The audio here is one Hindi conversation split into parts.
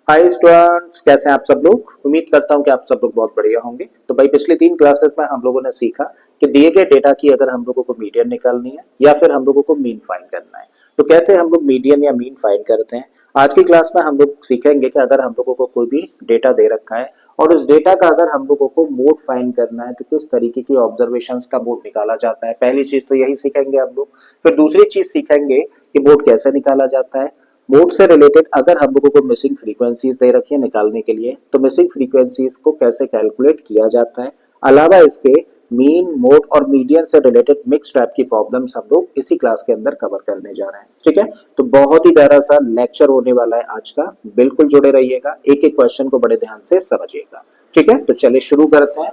हाय स्टूडेंट्स, कैसे हैं आप सब लोग। उम्मीद करता हूं कि आप सब लोग बहुत बढ़िया होंगे। तो भाई पिछली 3 क्लासेस में हम लोगों ने सीखा कि दिए गए डेटा की अगर हम लोगों को मीडियन निकालनी है या फिर हम लोगों को मीन फाइंड करना है तो कैसे हम लोग मीडियन या मीन फाइंड करते हैं। आज की क्लास में हम लोग सीखेंगे कि अगर हम लोगों को कोई भी डेटा दे रखा है और उस डेटा का अगर हम लोगों को मोड फाइंड करना है तो किस तरीके की ऑब्जर्वेशंस का मोड निकाला जाता है। पहली चीज तो यही सीखेंगे हम लोग। फिर दूसरी चीज सीखेंगे कि मोड कैसे निकाला जाता है। मोड से रिलेटेड अगर हम लोगों को मिसिंग फ्रीक्वेंसीज दे रखी है निकालने के लिए तो मिसिंग फ्रीक्वेंसीज को कैसे कैलकुलेट किया जाता है। अलावा इसके मीन मोड और मीडियन से रिलेटेड मिक्स टाइप की प्रॉब्लम्स हम लोग इसी क्लास के अंदर कवर करने जा रहे हैं। ठीक है, तो बहुत ही प्यारा सा लेक्चर होने वाला है आज का। बिल्कुल जुड़े रहिएगा, एक एक क्वेश्चन को बड़े ध्यान से समझिएगा। ठीक है, तो चलिए शुरू करते हैं।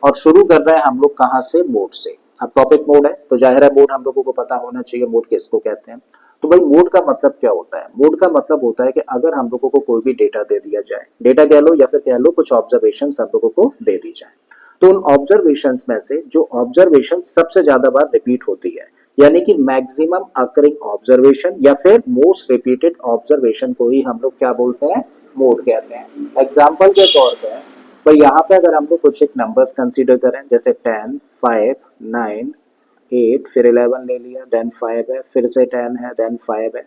और शुरू कर रहे हैं हम लोग कहाँ से, मोड से। अब टॉपिक मोड है तो जाहिर है मोड हम लोगों को पता होना चाहिए मोड किसको कहते हैं। तो भाई मोड का मतलब क्या होता है। मोड का मतलब होता है कि अगर हम लोगों को कोई भी डेटा दे दिया जाए, डेटा कह लो या फिर कह लो कुछ ऑब्जर्वेशन हम लोगों को दे दी जाए, तो उन ऑब्जर्वेशन में से जो ऑब्जर्वेशन सबसे ज्यादा बार रिपीट होती है यानी कि मैक्सिमम अकरिंग ऑब्जर्वेशन या फिर मोस्ट रिपीटेड ऑब्जर्वेशन को ही हम लोग क्या बोलते हैं, मोड कहते हैं। एग्जाम्पल के तौर पर भाई यहाँ पे अगर हम लोग कुछ एक नंबर्स कंसीडर करें जैसे 10, 5, 9, 8, फिर 11 ले लिया, देन 5 है, फिर से 10 है, देन 5 है,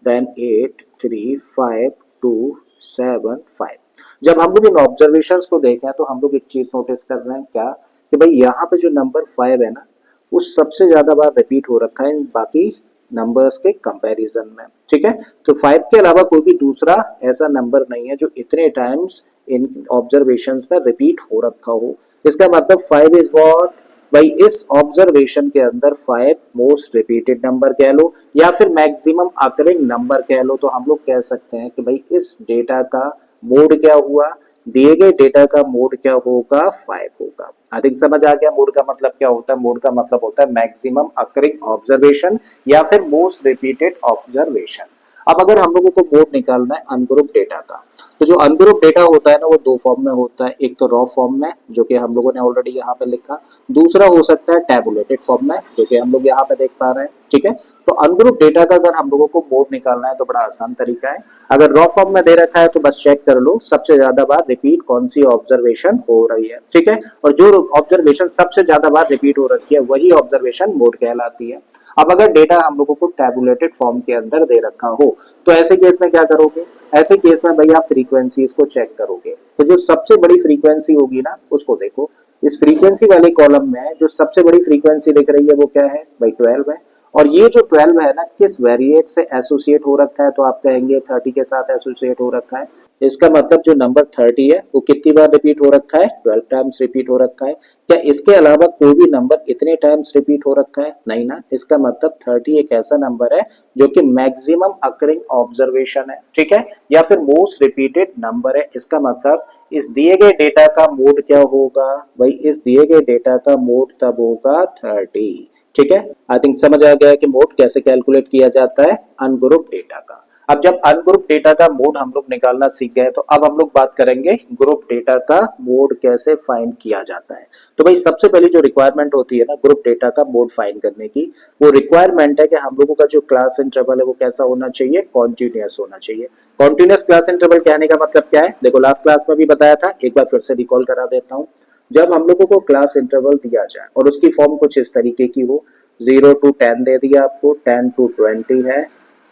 देन 8, 3, 5, 2, 7, 5। जब हम लोग इन ऑब्जर्वेशंस को देखें तो हम लोग एक चीज नोटिस कर रहे हैं क्या, कि भाई यहाँ पे जो नंबर 5 है ना वो सबसे ज्यादा बार रिपीट हो रखा है इन बाकी नंबर्स के कंपैरिजन में। ठीक है, तो 5 के अलावा कोई भी दूसरा ऐसा नंबर नहीं है जो इतने टाइम्स इन ऑब्जर्वेशंस में रिपीट हो रखा हो। इसका मतलब 5 इज व्हाट, भाई इस ऑब्जर्वेशन के अंदर 5 मोस्ट रिपीटेड नंबर कह लो या फिर मैक्सिमम अकरिंग नंबर कह लो। तो हम लोग कह सकते हैं कि भाई इस डेटा का मोड क्या हुआ, दिए गए डेटा का मोड क्या होगा, 5 होगा। अधिक समझ आ गया मोड का मतलब क्या होता है। मोड का मतलब होता है मैक्सिमम अकरिंग ऑब्जर्वेशन या फिर मोस्ट रिपीटेड ऑब्जर्वेशन। अब अगर हम लोगों को मोड निकालना है अनग्रुप डेटा का, तो जो अनग्रुप डेटा होता है ना वो दो फॉर्म में होता है। एक तो रॉ फॉर्म में जो कि हम लोगों ने ऑलरेडी यहाँ पे लिखा, दूसरा हो सकता है टैबुलेटेड फॉर्म में जो कि हम लोग यहाँ पे देख पा रहे हैं। ठीक है, तो अनग्रुप डेटा का अगर हम लोगों को मोड निकालना है तो बड़ा आसान तरीका है। अगर रॉ फॉर्म में दे रखा है तो बस चेक कर लो सबसे ज्यादा बार रिपीट कौन सी ऑब्जर्वेशन हो रही है। ठीक है, और जो ऑब्जर्वेशन सबसे ज्यादा बार रिपीट हो रखी है वही ऑब्जर्वेशन मोड कहलाती है। अब अगर डेटा हम लोगों को टैबुलेटेड फॉर्म के अंदर दे रखा हो तो ऐसे केस में क्या करोगे, ऐसे केस में भैया फ्रीक्वेंसीज को चेक करोगे। तो जो सबसे बड़ी फ्रीक्वेंसी होगी ना उसको देखो। इस फ्रीक्वेंसी वाले कॉलम में जो सबसे बड़ी फ्रीक्वेंसी दिख रही है वो क्या है, भाई 12 है। और ये जो 12 है ना किस वेरिएट से एसोसिएट हो रखा है, तो आप कहेंगे 30 के साथ एसोसिएट हो रखा है। इसका मतलब जो नंबर 30 है वो कितनी बार रिपीट हो रखा है, 12 टाइम्स रिपीट हो रखा है। क्या इसके अलावा कोई भी नंबर इतने टाइम्स रिपीट हो रखा है, नहीं ना। इसका मतलब 30 एक ऐसा नंबर है जो कि मैक्सिमम अकरिंग ऑब्जर्वेशन है। ठीक है, या फिर मोस्ट रिपीटेड नंबर है। इसका मतलब इस दिए गए डेटा का मोड क्या होगा, भाई इस दिए गए डेटा का मोड तब होगा 30। ठीक है, आई थिंक समझ आ गया है कि मोड कैसे कैलकुलेट किया जाता है अनग्रुप डेटा का। अब जब अनग्रुप डेटा का मोड हम लोग निकालना सीख गए तो अब हम लोग बात करेंगे ग्रुप डेटा का मोड कैसे फाइंड किया जाता है। तो भाई सबसे पहली जो रिक्वायरमेंट होती है ना ग्रुप डेटा का मोड फाइंड करने की, वो रिक्वायरमेंट है कि हम लोगों का जो क्लास इंटरवल है वो कैसा होना चाहिए, कॉन्टिन्यूअस होना चाहिए। कॉन्टिन्यूअस क्लास इंटरवल कहने का मतलब क्या है, देखो लास्ट क्लास में भी बताया था, एक बार फिर से रिकॉल करा देता हूँ। जब हम लोगों को क्लास इंटरवल दिया जाए और उसकी फॉर्म कुछ इस तरीके की हो, 0 to 10 दे दिया आपको, 10 to 20 है,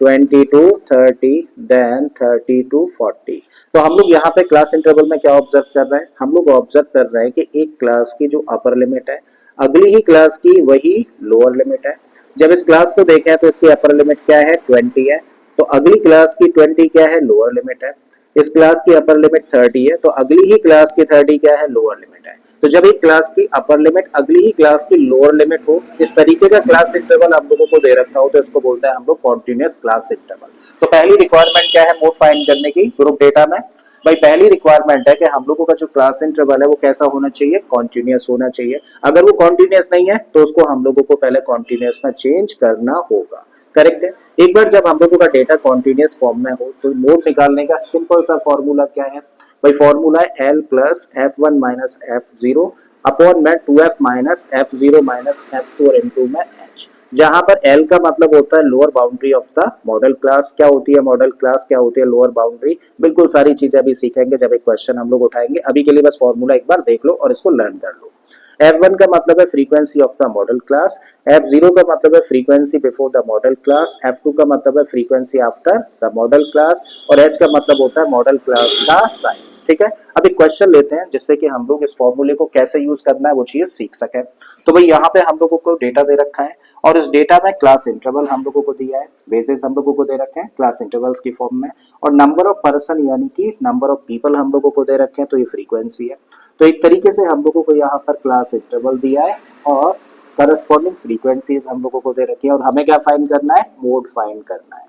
20 to 30, देन 30 to 40। तो हम लोग यहाँ पे क्लास इंटरवल में क्या ऑब्जर्व कर रहे हैं, हम लोग ऑब्जर्व कर रहे हैं कि एक क्लास की जो अपर लिमिट है अगली ही क्लास की वही लोअर लिमिट है। जब इस क्लास को देखें तो इसकी अपर लिमिट क्या है, 20 है, तो अगली क्लास की 20 क्या है, लोअर लिमिट है। इस क्लास की अपर लिमिट 30 है तो अगली ही क्लास की 30 क्या है, लोअर लिमिट है। तो जब एक क्लास की अपर लिमिट अगली ही क्लास की लोअर लिमिट हो, इस तरीके का क्लास इंटरवल हम लोगों को दे रखा हो तो इसको बोलते हैं हम लोग कॉन्टिन्यूअस क्लास इंटरवल। तो पहली रिक्वायरमेंट क्या है मोड फाइंड करने की ग्रुप डेटा में, भाई पहली रिक्वायरमेंट है कि हम लोगों का जो क्लास इंटरवल है वो कैसा होना चाहिए, कॉन्टिन्यूअस होना चाहिए। अगर वो कॉन्टिन्यूअस नहीं है तो उसको हम लोगों को पहले कॉन्टिन्यूअस में चेंज करना होगा। करेक्ट है। एक बार जब हम लोगों का डेटा कॉन्टिन्यूअस फॉर्म में हो तो मोड निकालने का सिंपल सा फॉर्मूला क्या है, भाई फॉर्मूला है L plus F one minus F zero upon में 2f minus F zero minus F two और इनटू में एच। जहां पर एल का मतलब होता है lower boundary of the model class. क्या होती है मॉडल क्लास, क्या होती है लोअर बाउंड्री, बिल्कुल सारी चीजें अभी सीखेंगे जब एक क्वेश्चन हम लोग उठाएंगे। अभी के लिए बस फॉर्मूला एक बार देख लो और इसको लर्न कर लो। F1 का मतलब है frequency of the model class, F0 का मतलब है frequency before the model class, F2 का मतलब है frequency after the model class, और H का मतलब होता है मॉडल क्लास का साइज। ठीक है, अब एक क्वेश्चन लेते हैं जिससे कि हम लोग इस फॉर्मूले को कैसे यूज करना है वो चीज सीख सकें। तो भाई यहाँ पे हम लोगों को डेटा दे रखा है और इस डेटा में क्लास इंटरवल हम लोगों को दिया है, बेसिस हम लोगों को दे रखे हैं क्लास इंटरवल्स की फॉर्म में, और नंबर ऑफ पर्सन यानी कि नंबर ऑफ पीपल हम लोगों को दे रखे हैं, तो ये फ्रीक्वेंसी है। तो एक तरीके से हम लोगों को यहाँ पर क्लास इंटरवल दिया है और करस्पॉन्डिंग फ्रीक्वेंसीज हम लोगों को दे रखी है, और हमें क्या फाइंड करना है, मोड फाइंड करना है।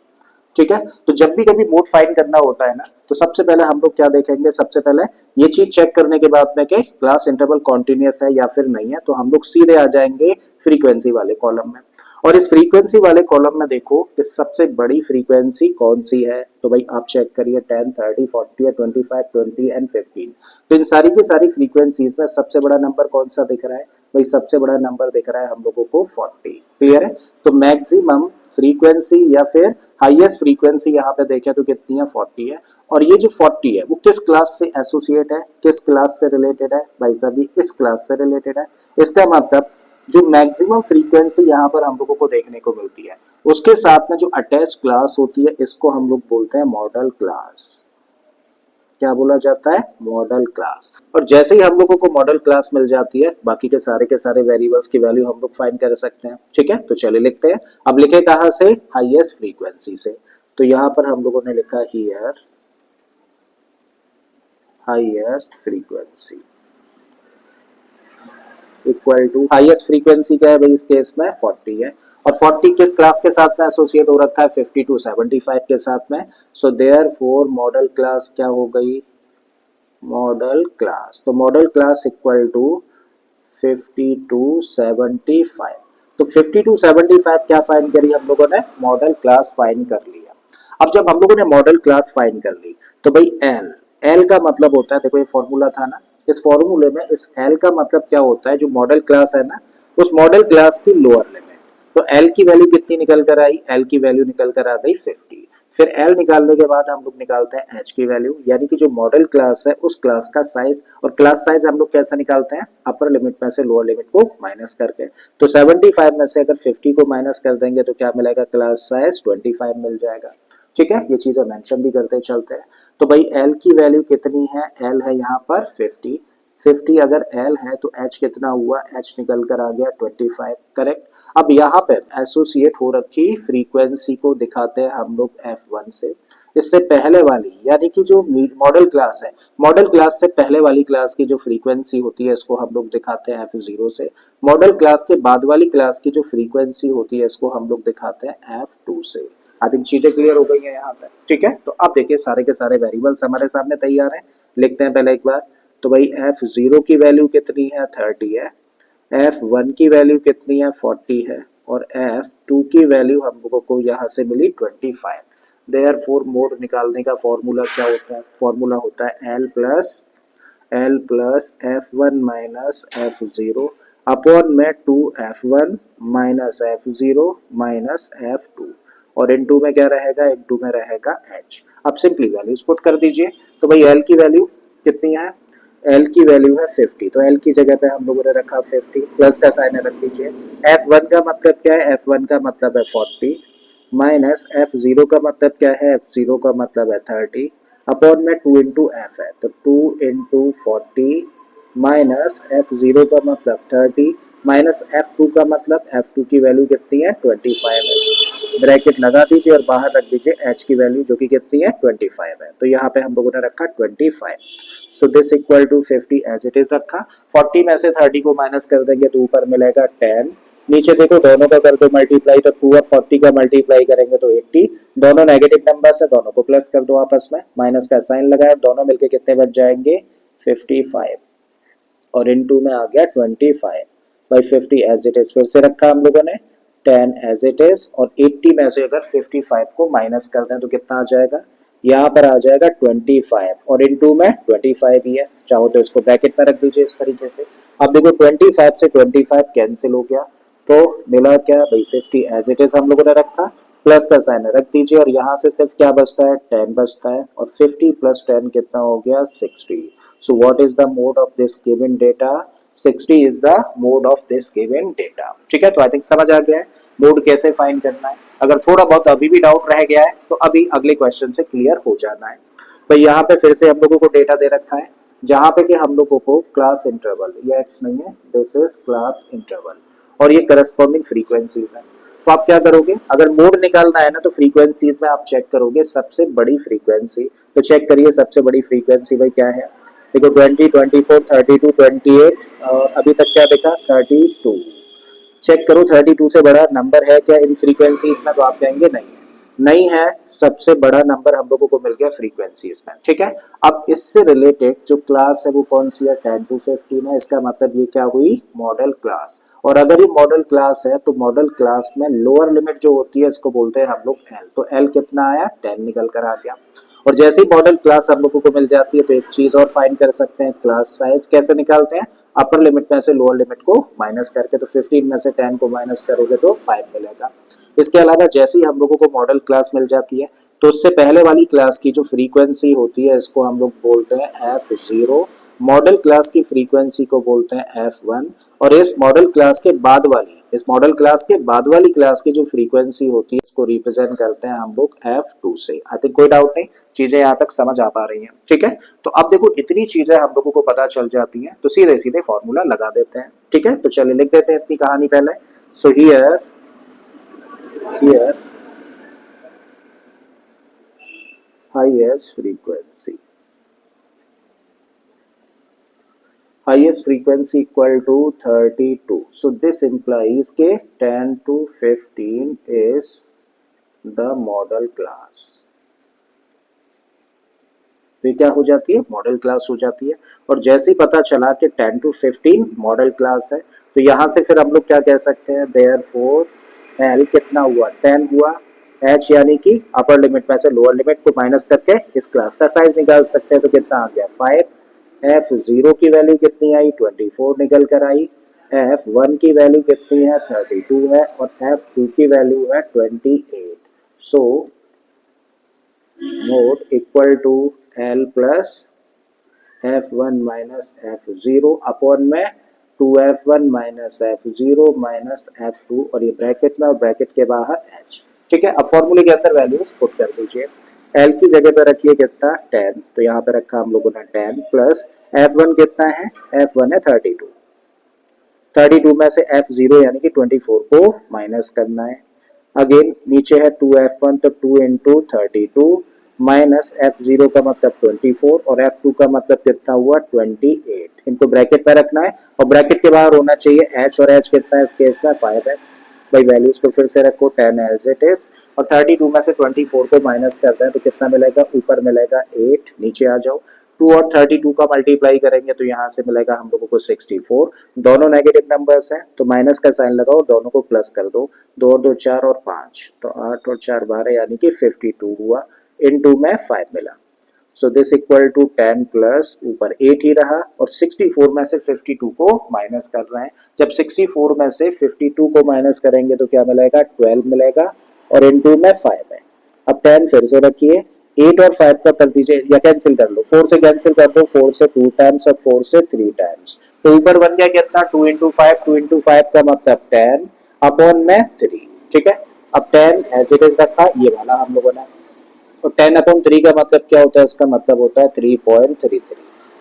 ठीक है, तो जब भी कभी मोड फाइंड करना होता है ना, तो सबसे पहले हम लोग क्या देखेंगे, सबसे पहले ये चीज चेक करने के बाद में कि क्लास इंटरवल कॉन्टिन्यूअस है या फिर नहीं है, तो हम लोग सीधे आ जाएंगे फ्रीक्वेंसी वाले कॉलम में। और इस फ्रीक्वेंसी वाले कॉलम में देखो कि सबसे बड़ी फ्रीक्वेंसी कौन सी है, तो भाई आप चेक करिए 10, 30, 40, 25, 20 एंड 15। तो इन सारी की सारी फ्रीक्वेंसीज में सबसे बड़ा नंबर कौन सा दिख रहा है, भाई सबसे बड़ा नंबर दिख रहा है हम लोगों को 40। क्लियर है, तो मैक्सिमम फ्रीक्वेंसी या फिर हाईएस्ट फ्रीक्वेंसी यहाँ पे देखें तो कितनी है, 40 है। और ये जो 40 है वो किस क्लास से एसोसिएट है, किस क्लास से रिलेटेड है, भाई सभी इस क्लास से रिलेटेड है। इसका मतलब जो मैक्सिमम फ्रीक्वेंसी यहाँ पर हम लोगों को देखने को मिलती है उसके साथ में जो अटैच क्लास होती है इसको हम लोग बोलते हैं मॉडल क्लास। क्या बोला जाता है, मॉडल क्लास। और जैसे ही हम लोगों को मॉडल क्लास मिल जाती है बाकी के सारे वेरिएबल्स की वैल्यू हम लोग फाइंड कर सकते हैं। ठीक है, तो चलिए लिखते हैं। अब लिखे कहां से, हाईएस्ट फ्रीक्वेंसी से। तो यहां पर हम लोगों ने लिखा here highest frequency equal to, highest frequency क्या है भाई इस केस में 40 है, और 40 किस क्लास के साथ में एसोसिएट हो रखा है, 50 to 75 के साथ में। सो देयरफॉर मॉडल क्लास क्या हो गई, मॉडल क्लास। तो modal class equal to 50 to 75। तो 50 to 75 क्या फाइंड करी हम लोगों ने, मॉडल क्लास फाइंड कर लिया। अब जब हम लोगों ने मॉडल क्लास फाइंड कर ली तो भाई एल, एल का मतलब होता है, देखो ये फॉर्मूला था ना, इस फॉर्मूले में इस एल का मतलब क्या होता है, जो मॉडल क्लास है ना उस मॉडल क्लास की लोअर लिमिट। तो एल की वैल्यू कितनी निकल कर आई, एल की वैल्यू निकल कर आ गई 50। फिर एल निकालने के बाद हम लोग निकालते हैं एच की वैल्यू, यानी कि जो मॉडल क्लास है उस क्लास का साइज। और क्लास साइज हम लोग कैसे निकालते हैं, अपर लिमिट में से लोअर लिमिट को माइनस करके। तो 75 में से अगर 50 को माइनस कर देंगे तो क्या मिलेगा, क्लास साइज 25 मिल जाएगा। ठीक है, ये चीजें मेंशन भी करते चलते हैं। तो भाई एल की वैल्यू कितनी है, एल है यहाँ पर 50। 50 अगर एल है तो एच कितना हुआ, एच निकल कर आ गया 25। करेक्ट। अब यहाँ पे एसोसिएट हो रखी फ्रीक्वेंसी को दिखाते हैं हम लोग F1 से। इससे पहले वाली यानी कि जो मॉडल क्लास है, मॉडल क्लास से पहले वाली क्लास की जो फ्रीक्वेंसी होती है इसको हम लोग दिखाते हैं F0 से। मॉडल क्लास के बाद वाली क्लास की जो फ्रीक्वेंसी होती है इसको हम लोग दिखाते हैं F2 से। आई थिंक चीजें क्लियर हो गई हैं यहाँ पे। ठीक है, तो अब देखिए सारे के सारे वेरिएबल्स हमारे सामने तैयार हैं। लिखते हैं पहले एक बार। तो भाई F0 की वैल्यू कितनी है, 30 है। F1 की वैल्यू कितनी है, 40 है। और F2 की वैल्यू हम लोगों को यहाँ से मिली 25। देयरफॉर मोड निकालने का फॉर्मूला क्या होता है, फॉर्मूला होता है L plus F1 minus F0 upon में 2F1 minus F0 minus F2, और इन टू में क्या रहेगा, इन टू में रहेगा H। अब सिंपली वैल्यूज पुट कर दीजिए। तो भाई L की वैल्यू कितनी है, L की वैल्यू है 50, तो L की जगह पे हम लोगों ने रखा 50, प्लस का साइन रख दीजिए। F1 का मतलब क्या है, F1 का मतलब है 40 माइनस F0 का मतलब क्या है, F0 का मतलब है 30 अपॉन में 2 इंटू एफ है, तो 2 इंटू 40 माइनस F0 का मतलब 30 माइनस F2 का मतलब, F2 की वैल्यू कितनी है 25 है। ब्रैकेट लगा दीजिए और बाहर रख दीजिए H की वैल्यू जो कि कितनी है 25 है। तो यहाँ पे हम लोगों ने रखा 25। So this equal to 50 as it is रखा। 40 में से 30 को माइनस कर देंगे तो ऊपर मिलेगा 10। नीचे देखो दोनों का कर दो मल्टीप्लाई, तो 2 और 40 का मल्टीप्लाई करेंगे तो 80। दोनों नेगेटिव नंबर्स है, दोनों को प्लस कर दो आपस में, माइनस का साइन लगाया, दोनों मिलके कितने बच जाएंगे 55, और इनटू में आ गया 25 बाई 50 एज इट इज। फिर से रखा हम लोगों ने 10 एज इट इज, और 80 में से अगर 55 को माइनस कर दें तो कितना आ जाएगा, यहाँ पर आ जाएगा 25, और इनटू में 25 ही है, चाहो तो इसको ब्रैकेट में रख दीजिए इस तरीके से। अब देखो 25 से 25 कैंसिल हो गया, तो मिला क्या भाई 50 एज इट इज हम लोगों ने रखा, प्लस का साइन रख दीजिए और यहाँ से सिर्फ क्या बचता है 10 बचता है और 50 प्लस 10 कितना हो गया 60। So what is the mode of this given data, 60 is the mode of this given data. ठीक है, तो आई थिंक समझ आ गया है मोड कैसे फाइंड करना है। अगर थोड़ा बहुत अभी भी डाउट रह गया है तो अभी अगले क्वेश्चन से क्लियर हो जाना है। भाई यहाँ पे फिर से हम लोगों को डेटा दे रखा है जहां पे कि हम लोगों को क्लास इंटरवल, ये एक्स नहीं है, दिस इज क्लास इंटरवल और ये करस्पॉन्डिंग फ्रीक्वेंसीज है। तो आप क्या करोगे, अगर मोड निकालना है ना तो फ्रीक्वेंसीज में आप चेक करोगे सबसे बड़ी फ्रीक्वेंसी। तो चेक करिए सबसे बड़ी फ्रीक्वेंसी भाई क्या है, देखो 20, 24, 32, 28 और अभी तक क्या देखा 32। चेक करो 32 से बड़ा नंबर है क्या इन फ्रीक्वेंसीज में, तो आप कहेंगे नहीं है, नहीं है, सबसे बड़ा नंबर हम लोगों को मिल गया फ्रीक्वेंसीज में। ठीक है, अब इससे रिलेटेड जो क्लास है वो कौन सी है 10 to 15 है, इसका मतलब ये क्या हुई मॉडल क्लास। और अगर ये मॉडल क्लास है तो मॉडल क्लास में लोअर लिमिट जो होती है इसको बोलते हैं हम लोग एल, तो एल कितना आया 10 निकल कर आ गया। और जैसे ही मॉडल क्लास हम लोगों को मिल जाती है तो एक चीज और फाइंड कर सकते हैं, क्लास साइज कैसे निकालते हैं, अपर लिमिट में से लोअर लिमिट को माइनस करके, तो 15 में से 10 को माइनस करोगे तो 5 मिलेगा। इसके अलावा जैसे ही हम लोगों को मॉडल क्लास मिल जाती है तो उससे पहले वाली क्लास की जो फ्रीक्वेंसी होती है इसको हम लोग बोलते हैं F0, मॉडल क्लास की फ्रीक्वेंसी को बोलते हैं F1 और इस मॉडल क्लास के बाद वाली क्लास की जो फ्रीक्वेंसी होती है इसको रिप्रेजेंट करते हैं हम लोग F2 से। आई थिंक कोई डाउट नहीं, चीजें यहाँ तक समझ आ पा रही हैं। ठीक है, तो अब देखो इतनी चीजें हम लोगों को पता चल जाती हैं तो सीधे सीधे फॉर्मूला लगा देते हैं। ठीक है, तो चलिए लिख देते हैं इतनी कहानी पहले। So here highest frequency equal to 32, so this implies के 10 to 15 is the model class। तो ये क्या हो जाती है मॉडल क्लास हो जाती है। और जैसे ही पता चला कि 10 to 15 मॉडल क्लास है तो यहाँ से फिर हम लोग क्या कह सकते हैं, therefore L कितना हुआ 10 हुआ, H यानी कि अपर लिमिट में से लोअर लिमिट को माइनस करके इस क्लास का साइज निकाल सकते हैं, तो कितना आ गया 5। F0 की वैल्यू कितनी आई 24 निकल कर आई, F1 की वैल्यू कितनी है 32 है और F2 की वैल्यू है 28। So mode equal to L plus F1 minus F0 upon में 2F1 minus F0 minus F2 और ये ब्रैकेट में और ब्रैकेट के बाहर H। ठीक है, अब फॉर्मूले के अंदर वैल्यूज पुट कर दीजिए। L की जगह पे रखिए कितना 10, तो यहाँ पे रखा हम लोगों ने 10 प्लस F1 कितना है, F1 है 32, 32 में से F0 यानी कि 24 को माइनस करना है। अगेन नीचे है 2F1 तो 2 इंटू 32 माइनस F0 का मतलब 24 और F2 का मतलब कितना हुआ 28। इनको ब्रैकेट में रखना है और ब्रैकेट के बाहर होना चाहिए H, और H कितना है इस केस में 5 है। भाई वैल्यूज को फिर से रखो 10 एज इट इज और 32 में से 24 को माइनस करते हैं तो कितना मिलेगा, ऊपर मिलेगा 8, नीचे आ जाओ 2 और 32 का मल्टीप्लाई करेंगे तो यहाँ से मिलेगा हम लोगों को 64। दोनों नेगेटिव नंबर्स हैं तो माइनस का साइन लगाओ, दोनों को प्लस कर दो, 2 और 2 4 और 5 तो 8 और 4 12 यानी कि 52 हुआ, इन 2 में 5 मिला। So this equal to 10 plus ऊपर 8 ही रहा और 64 में से 52 को माइनस कर रहे हैं। जब 64 में से 52 को माइनस करेंगे तो क्या मिलेगा 12 मिलेगा और इन 2 में 5 है। अब 10 फिर से रखिए, 8 और 5 का कर दीजिए या कैंसिल कर लो, 4 से कैंसिल कर दो, 4 से 2 टाइम्स और 4 से 3 टाइम्स, तो ऊपर बन गया कितना 2 इंटू 5, 2 इंटू 5 का मतलब 10 अपॉन में 3। ठीक है, अब 10 एज इट इज रखा, ये वाला हम लोगों ने, तो 10 अपॉन 3 का मतलब क्या होता है, इसका मतलब होता है 3.33।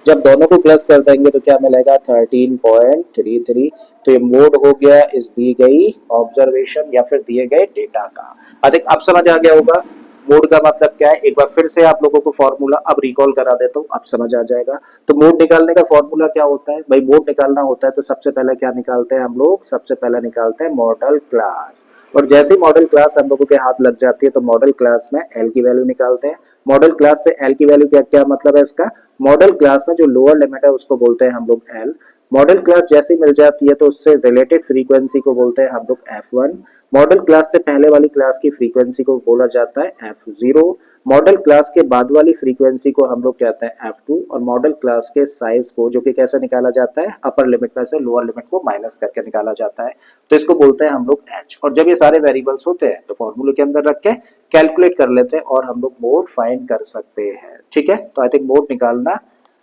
जब दोनों को प्लस कर देंगे तो क्या मिलेगा 13.33। तो ये मोड हो गया इस दी गई ऑब्जर्वेशन या फिर दिए गए डेटा का। आई थिंक अब समझ आ गया होगा मोड का मतलब क्या है। एक बार फिर से आप लोगों को फॉर्मूला अब रिकॉल करा देता हूँ, अब समझ आ जाएगा। तो मोड निकालने का फॉर्मूला क्या होता है भाई, मोड निकालना होता है तो सबसे पहले क्या निकालते हैं हम लोग, सबसे पहले निकालते हैं मॉडल क्लास। और जैसे ही मॉडल क्लास हम लोगों के हाथ लग जाती है तो मॉडल क्लास में एल की वैल्यू निकालते हैं। मॉडल क्लास से एल की वैल्यू क्या क्या मतलब है इसका, मॉडल क्लास में जो लोअर लिमिट है उसको बोलते हैं हम लोग एल। मॉडल क्लास जैसे मिल जाती है तो उससे रिलेटेड फ्रीक्वेंसी को बोलते हैं हम लोग F1। मॉडल क्लास से पहले वाली क्लास की फ्रीक्वेंसी को बोला जाता है f0, मॉडल क्लास के बाद वाली फ्रीक्वेंसी को हम लोग कहते हैं f2, और मॉडल क्लास के साइज को जो कि कैसे निकाला जाता है, अपर लिमिट में से लोअर लिमिट को माइनस करके निकाला जाता है, तो इसको बोलते हैं हम लोग h। और जब ये सारे वेरिएबल्स होते हैं तो फॉर्मूले के अंदर रख के कैलकुलेट कर लेते हैं और हम लोग मोड फाइंड कर सकते हैं। ठीक है, तो आई थिंक मोड निकालना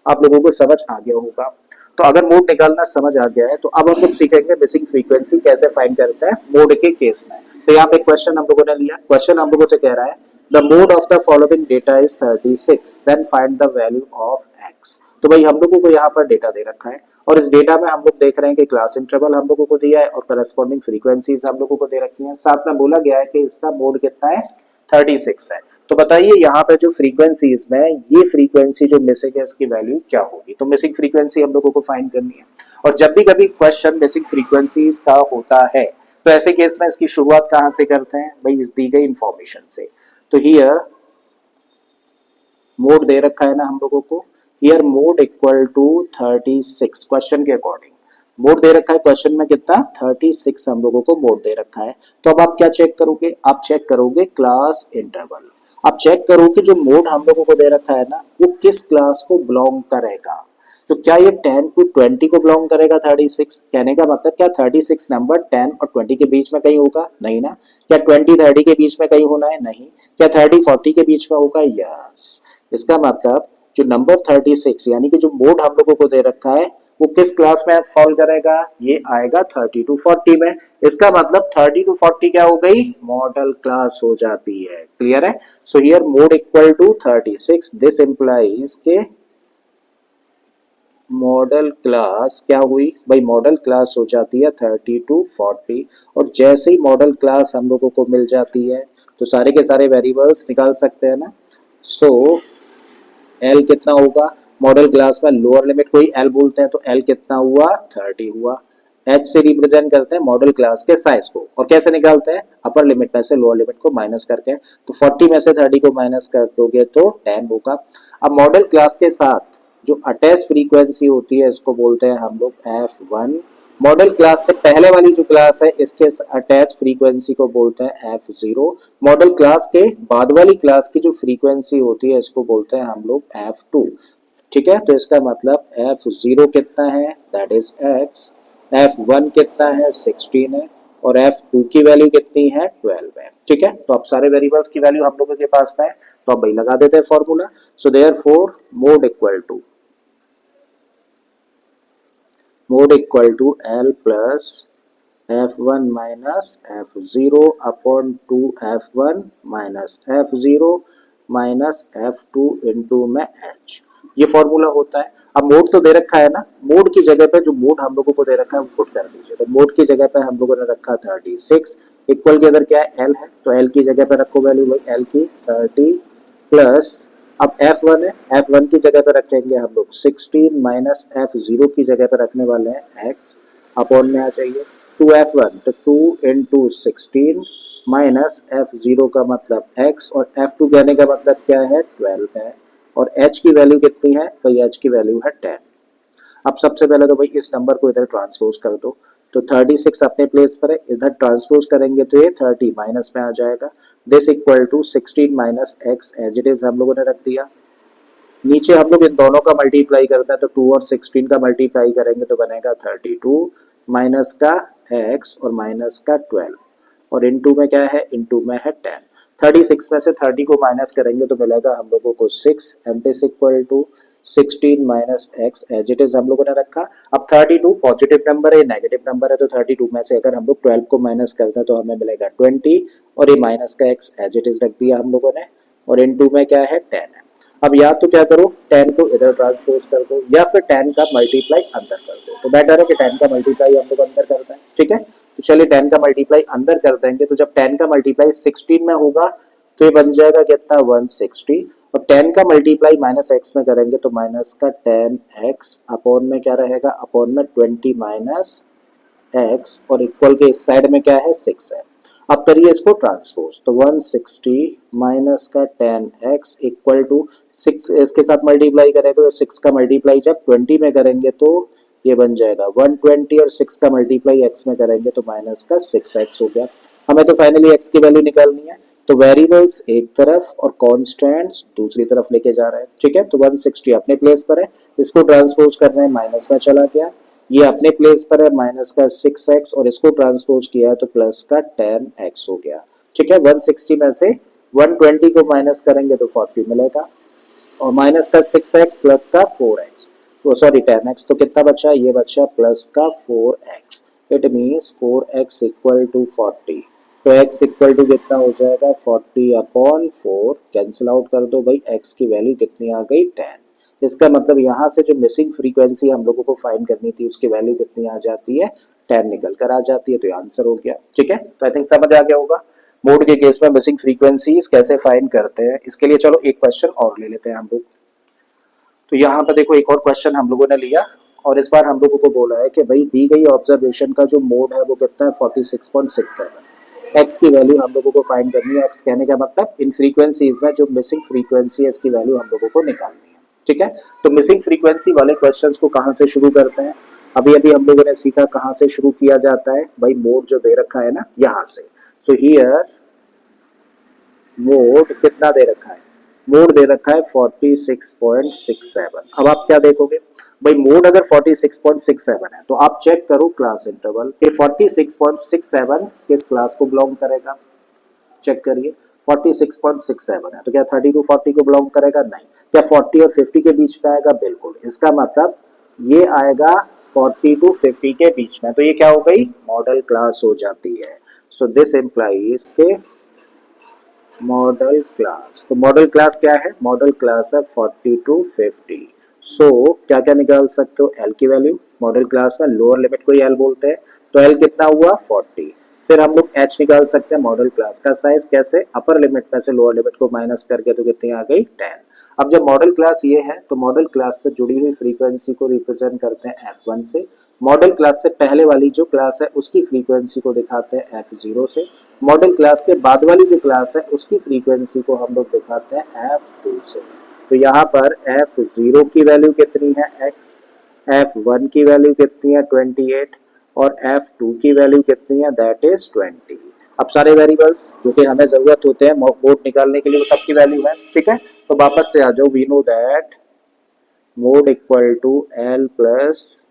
आप लोगों को समझ आ गया होगा। तो अगर मोड निकालना समझ आ गया है तो अब हम लोग सीखेंगे मिसिंग फ्रीक्वेंसी कैसे फाइंड करते हैं मोड के केस में। तो यहाँ पे क्वेश्चन हम लोगों ने लिया, क्वेश्चन हम लोगों से कह रहा है the mode of the following data is 36, then find the value of x। तो भाई हम लोगों को यहाँ पर डेटा दे रखा है और इस डेटा में हम लोग देख रहे हैं कि क्लास इंटरवल हम लोगों को दिया है और करस्पॉन्डिंग फ्रीक्वेंसीज हम लोगों को दे रखी हैं, साथ में बोला गया है कि इसका मोड कितना है, 36 है। तो बताइए यहाँ पे जो फ्रीक्वेंसीज में ये फ्रीक्वेंसी जो मिसिंग है इसकी वैल्यू क्या होगी। तो मिसिंग फ्रीक्वेंसी हम लोगों को फाइंड करनी है, और जब भी कभी क्वेश्चन मिसिंग फ्रीक्वेंसीज का होता है तो ऐसे केस में इसकी शुरुआत कहां से करते हैं भाई, इस दी गई इंफॉर्मेशन से। तो हियर मोड दे रखा है ना हम लोगों को, here mode equal to 36 question के अकॉर्डिंग मोड दे रखा है, क्वेश्चन में कितना 36 हम लोगों को मोड दे रखा है। तो अब आप क्या चेक करोगे, आप चेक करोगे क्लास इंटरवल। आप चेक करो कि जो मोड हम लोगों को दे रखा है ना वो किस क्लास को बिलोंग करेगा। तो क्या ये 10 to 20 को बिलोंग करेगा 36? कहने का मतलब क्या 36 नंबर 10 और 20 के बीच में कहीं होगा? नहीं ना। क्या 20 30 के बीच में कहीं होना है? नहीं। क्या 30 40 के बीच में होगा? यस। इसका मतलब जो नंबर 36 यानी कि जो मोड हम लोगों को दे रखा है वो किस क्लास में फॉल करेगा, ये आएगा 30 to 40 में। इसका मतलब 30 to 40 क्या हो गई, मॉडल क्लास हो जाती है। क्लियर है? So here mode equal to 36, this implies के मॉडल क्लास क्या हुई भाई, मॉडल क्लास हो जाती है 30 to 40। और जैसे ही मॉडल क्लास हम लोगों को मिल जाती है तो सारे के सारे वेरिएबल्स निकाल सकते हैं ना। सो एल कितना होगा, मॉडल क्लास में लोअर लिमिट को ही एल बोलते हैं, तो एल कितना हुआ 30 हुआ। एच से रिप्रेजेंट करते हैं मॉडल क्लास के साइज को, और कैसे निकालते हैं, अपर लिमिट में से लोअर लिमिट को माइनस करके। तो 40 में से 30 को माइनस कर दोगे तो 10 होगा। अब मॉडल क्लास के साथ जो अटैच फ्रीक्वेंसी होती है इसको बोलते हैं हम लोग F1। मॉडल क्लास से पहले वाली जो क्लास है इसके अटैच फ्रीक्वेंसी को बोलते हैं F0। मॉडल क्लास के बाद वाली क्लास की जो फ्रीक्वेंसी होती है इसको बोलते हैं हम लोग F2। ठीक है, तो इसका मतलब F0 कितना है, दैट इज x, F1 कितना है 16 है, और F2 की वैल्यू कितनी है 12 है। ठीक है, तो अब सारे वेरिएबल्स की वैल्यू हम लोगों के पास में है, तो अब भाई लगा देते हैं formula. So therefore mode equal to L plus F1 minus F0 upon 2 F1 minus F0 minus F2 into में H, ये फॉर्मूला होता है। अब मोड तो दे रखा है ना, मोड की जगह पे जो मोड हम लोगों को दे रखा है वो पुट कर दीजिए। तो मोड की जगह पे हम लोगों ने रखा 36, इक्वल के अंदर क्या है L है, तो L की जगह पे रखो वैल्यू भाई L की 30 प्लस, अब F1 है, F1 की जगह पे रखेंगे हम लोग 16 माइनस F0 की जगह पे रखने वाले हैं x, अपॉन में आ जाइए 2F1, तो 2 इंटू 16 माइनस F0 का मतलब x, और F2 कहने का मतलब क्या है 12 है, और h की वैल्यू कितनी है, तो h की वैल्यू है 10। अब सबसे पहले तो भाई इस नंबर को इधर ट्रांसपोज कर दो, तो 36 अपने प्लेस पर है, इधर ट्रांसपोज करेंगे तो ये 30 माइनस में आ जाएगा। This equal to 16 minus x as it is हम लोगों ने रख दिया। नीचे हम लोग इन दोनों का मल्टीप्लाई करते हैं, तो 2 और 16 का मल्टीप्लाई करेंगे तो बनेगा 32 माइनस का x और माइनस का 12, और इनटू में क्या है, इनटू में है 10। 36 में से 30 को माइनस करेंगे तो मिलेगा हम लोगों को 6, and this equal to 16 minus x as it is हम लोगों ने रखा। अब 32 पॉजिटिव नंबर है, नेगेटिव नंबर है, तो 32 में से अगर हम लोग 12 को माइनस करते हैं तो हमें मिलेगा 20, और ये माइनस का x एज इट इज रख दिया हम लोगों ने, और इनटू में क्या है 10 है। अब या तो क्या करो 10 को इधर ट्रांसपोज कर दो, या फिर 10 का मल्टीप्लाई अंदर कर दो, तो बेटर है कि 10 का मल्टीप्लाई हम लोग अंदर करते हैं। ठीक है, तो चलिए 10 का मल्टीप्लाई अंदर कर देंगे, तो जब 10 का मल्टीप्लाई 16 में होगा तो ये बन जाएगा कितना 160, और 10 का मल्टीप्लाई माइनस एक्स में करेंगे तो माइनस का 10x, अपॉन में क्या रहेगा, अपॉन में 20 माइनस एक्स, और इक्वल के इस साइड में क्या है 6 है। अब करिए इसको ट्रांसपोज, तो 160 माइनस का 10x इक्वल टू 6, इसके साथ मल्टीप्लाई करेंगे तो 6 का मल्टीप्लाई जब 20 में करेंगे तो ये बन जाएगा 120, और 6 का मल्टीप्लाई x में करेंगे तो माइनस का 6x हो गया। हमें तो फाइनली x की वैल्यू निकालनी है, तो वेरिएबल्स एक तरफ और कांस्टेंट्स दूसरी तरफ लेके जा रहे हैं, ठीक है। तो 160 अपने प्लेस पर है, इसको ट्रांसपोज कर रहे हैं, माइनस में चला गया, ये अपने प्लेस पर है माइनस का 6x, और इसको ट्रांसपोज किया है तो प्लस का 10x हो गया, ठीक है। 160 में से 120 को माइनस करेंगे तो 40 मिलेगा, और माइनस का 6x प्लस का 4x, तो सॉरी 10x, तो कितना बचा, ये बचा प्लस का 4x। It means 4x equal to 40, तो x इक्वल टू कितना हो जाएगा 40 अपॉन 4, कैंसिल आउट कर दो भाई, x की वैल्यू कितनी आ गई 10। इसका मतलब यहाँ से जो मिसिंग फ्रीक्वेंसी हम लोगों को फाइंड करनी थी उसकी वैल्यू कितनी आ जाती है, 10 निकल कर आ जाती है, तो ये आंसर हो गया, ठीक है। तो आई थिंक समझ आ गया होगा मोड के केस में मिसिंग फ्रीक्वेंसीज कैसे फाइंड करते हैं। इसके लिए चलो एक क्वेश्चन और ले लेते हैं हम लोग। तो यहाँ पर देखो एक और क्वेश्चन हम लोगों ने लिया, और इस बार हम लोगों को बोला है कि भाई दी गई ऑब्जर्वेशन का जो मोड है वो कितना है 46.67, एक्स की वैल्यू हम लोगों को फाइंड करनी है। एक्स कहने का मतलब इन फ्रीक्वेंसीज में जो मिसिंग फ्रीक्वेंसी है इसकी वैल्यू हम लोगों को निकालनी है, ठीक है। तो मिसिंग फ्रीक्वेंसी वाले क्वेश्चंस को कहाँ से शुरू करते हैं, अभी अभी हम लोगों ने सीखा कहाँ से शुरू किया जाता है भाई, मोड जो दे रखा है ना यहाँ से। सो हियर मोड कितना दे रखा है, मोड दे रखा है 46.67। अब आप क्या देखोगे भाई, मोड अगर 46.67 है तो आप चेक करो क्लास इंटरवल कि 46.67 किस क्लास को बिलोंग करेगा, चेक करिए 46.67 है तो क्या 30 टू 40 को बिलोंग करेगा, नहीं। क्या 40 और 50 के बीच में आएगा, बिल्कुल। इसका मतलब ये आएगा 40 टू 50 के बीच में, तो ये क्या हो गई, मॉडल क्लास हो जाती है। सो दिस इंप्लाइज के मॉडल क्लास, तो मॉडल क्लास क्या है, मॉडल क्लास है 40 टू 50। सो क्या क्या निकाल सकते हो, एल की वैल्यू, मॉडल क्लास में लोअर लिमिट को एल बोलते हैं, तो एल कितना हुआ 40। फिर हम लोग एच निकाल सकते हैं मॉडल क्लास का साइज, कैसे, अपर लिमिट में से लोअर लिमिट को माइनस करके, तो कितनी आ गई 10। अब जब मॉडल क्लास ये है तो मॉडल क्लास से जुड़ी हुई फ्रीक्वेंसी को रिप्रेजेंट करते हैं F1 से, मॉडल क्लास से पहले वाली जो क्लास है उसकी फ्रीक्वेंसी को दिखाते हैं F0 से, मॉडल क्लास के बाद वाली जो क्लास है उसकी फ्रीक्वेंसी को हम लोग दिखाते हैं F2 से। तो यहाँ पर F0 की वैल्यू कितनी है x, F1 की वैल्यू कितनी है 28, और F2 की वैल्यू कितनी है, दैट इज 20। अब सारे वेरिएबल्स जो कि हमें जरूरत होते हैं मोड निकालने के लिए वो सबकी वैल्यू है, ठीक है। तो वापस से आ जाओ, we know that mode equal to L plus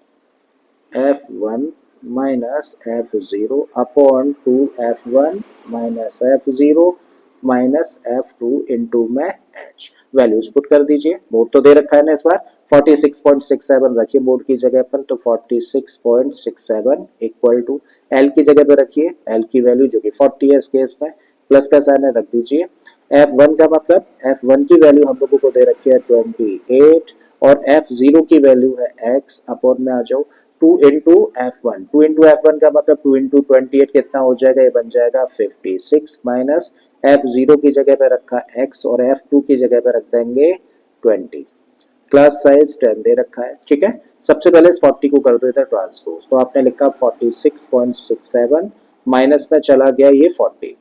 F1 minus F0 upon 2F1 minus F0 minus F2 into में H। वैल्यूज पुट कर दीजिए, मोड तो दे रखा है ना इस बार 46.67 रखिए मोड की जगह पर, तो 46.67 इक्वल टू L की जगह पर रखिए, L की वैल्यू जो कि 40 है इस केस में, प्लस का साइन रख दीजिए। F1 का मतलब F1 की वैल्यू हम लोगों को दे रखी है 28, और F0 की वैल्यू है x, अपॉन में आ जाओ 2 इंटू F1, 2 इंटू F1 का मतलब 2 इंटू 28 कितना हो जाएगा, ये बन जाएगा 56, माइनस F0 की जगह पे रखा x और F2 की जगह पे रख देंगे 20, क्लास साइज 10 दे रखा है, ठीक है। सबसे पहले इस 40 को कर दो इधर ट्रांसपोज, तो आपने लिखा 46.67, माइनस में चला गया ये 40,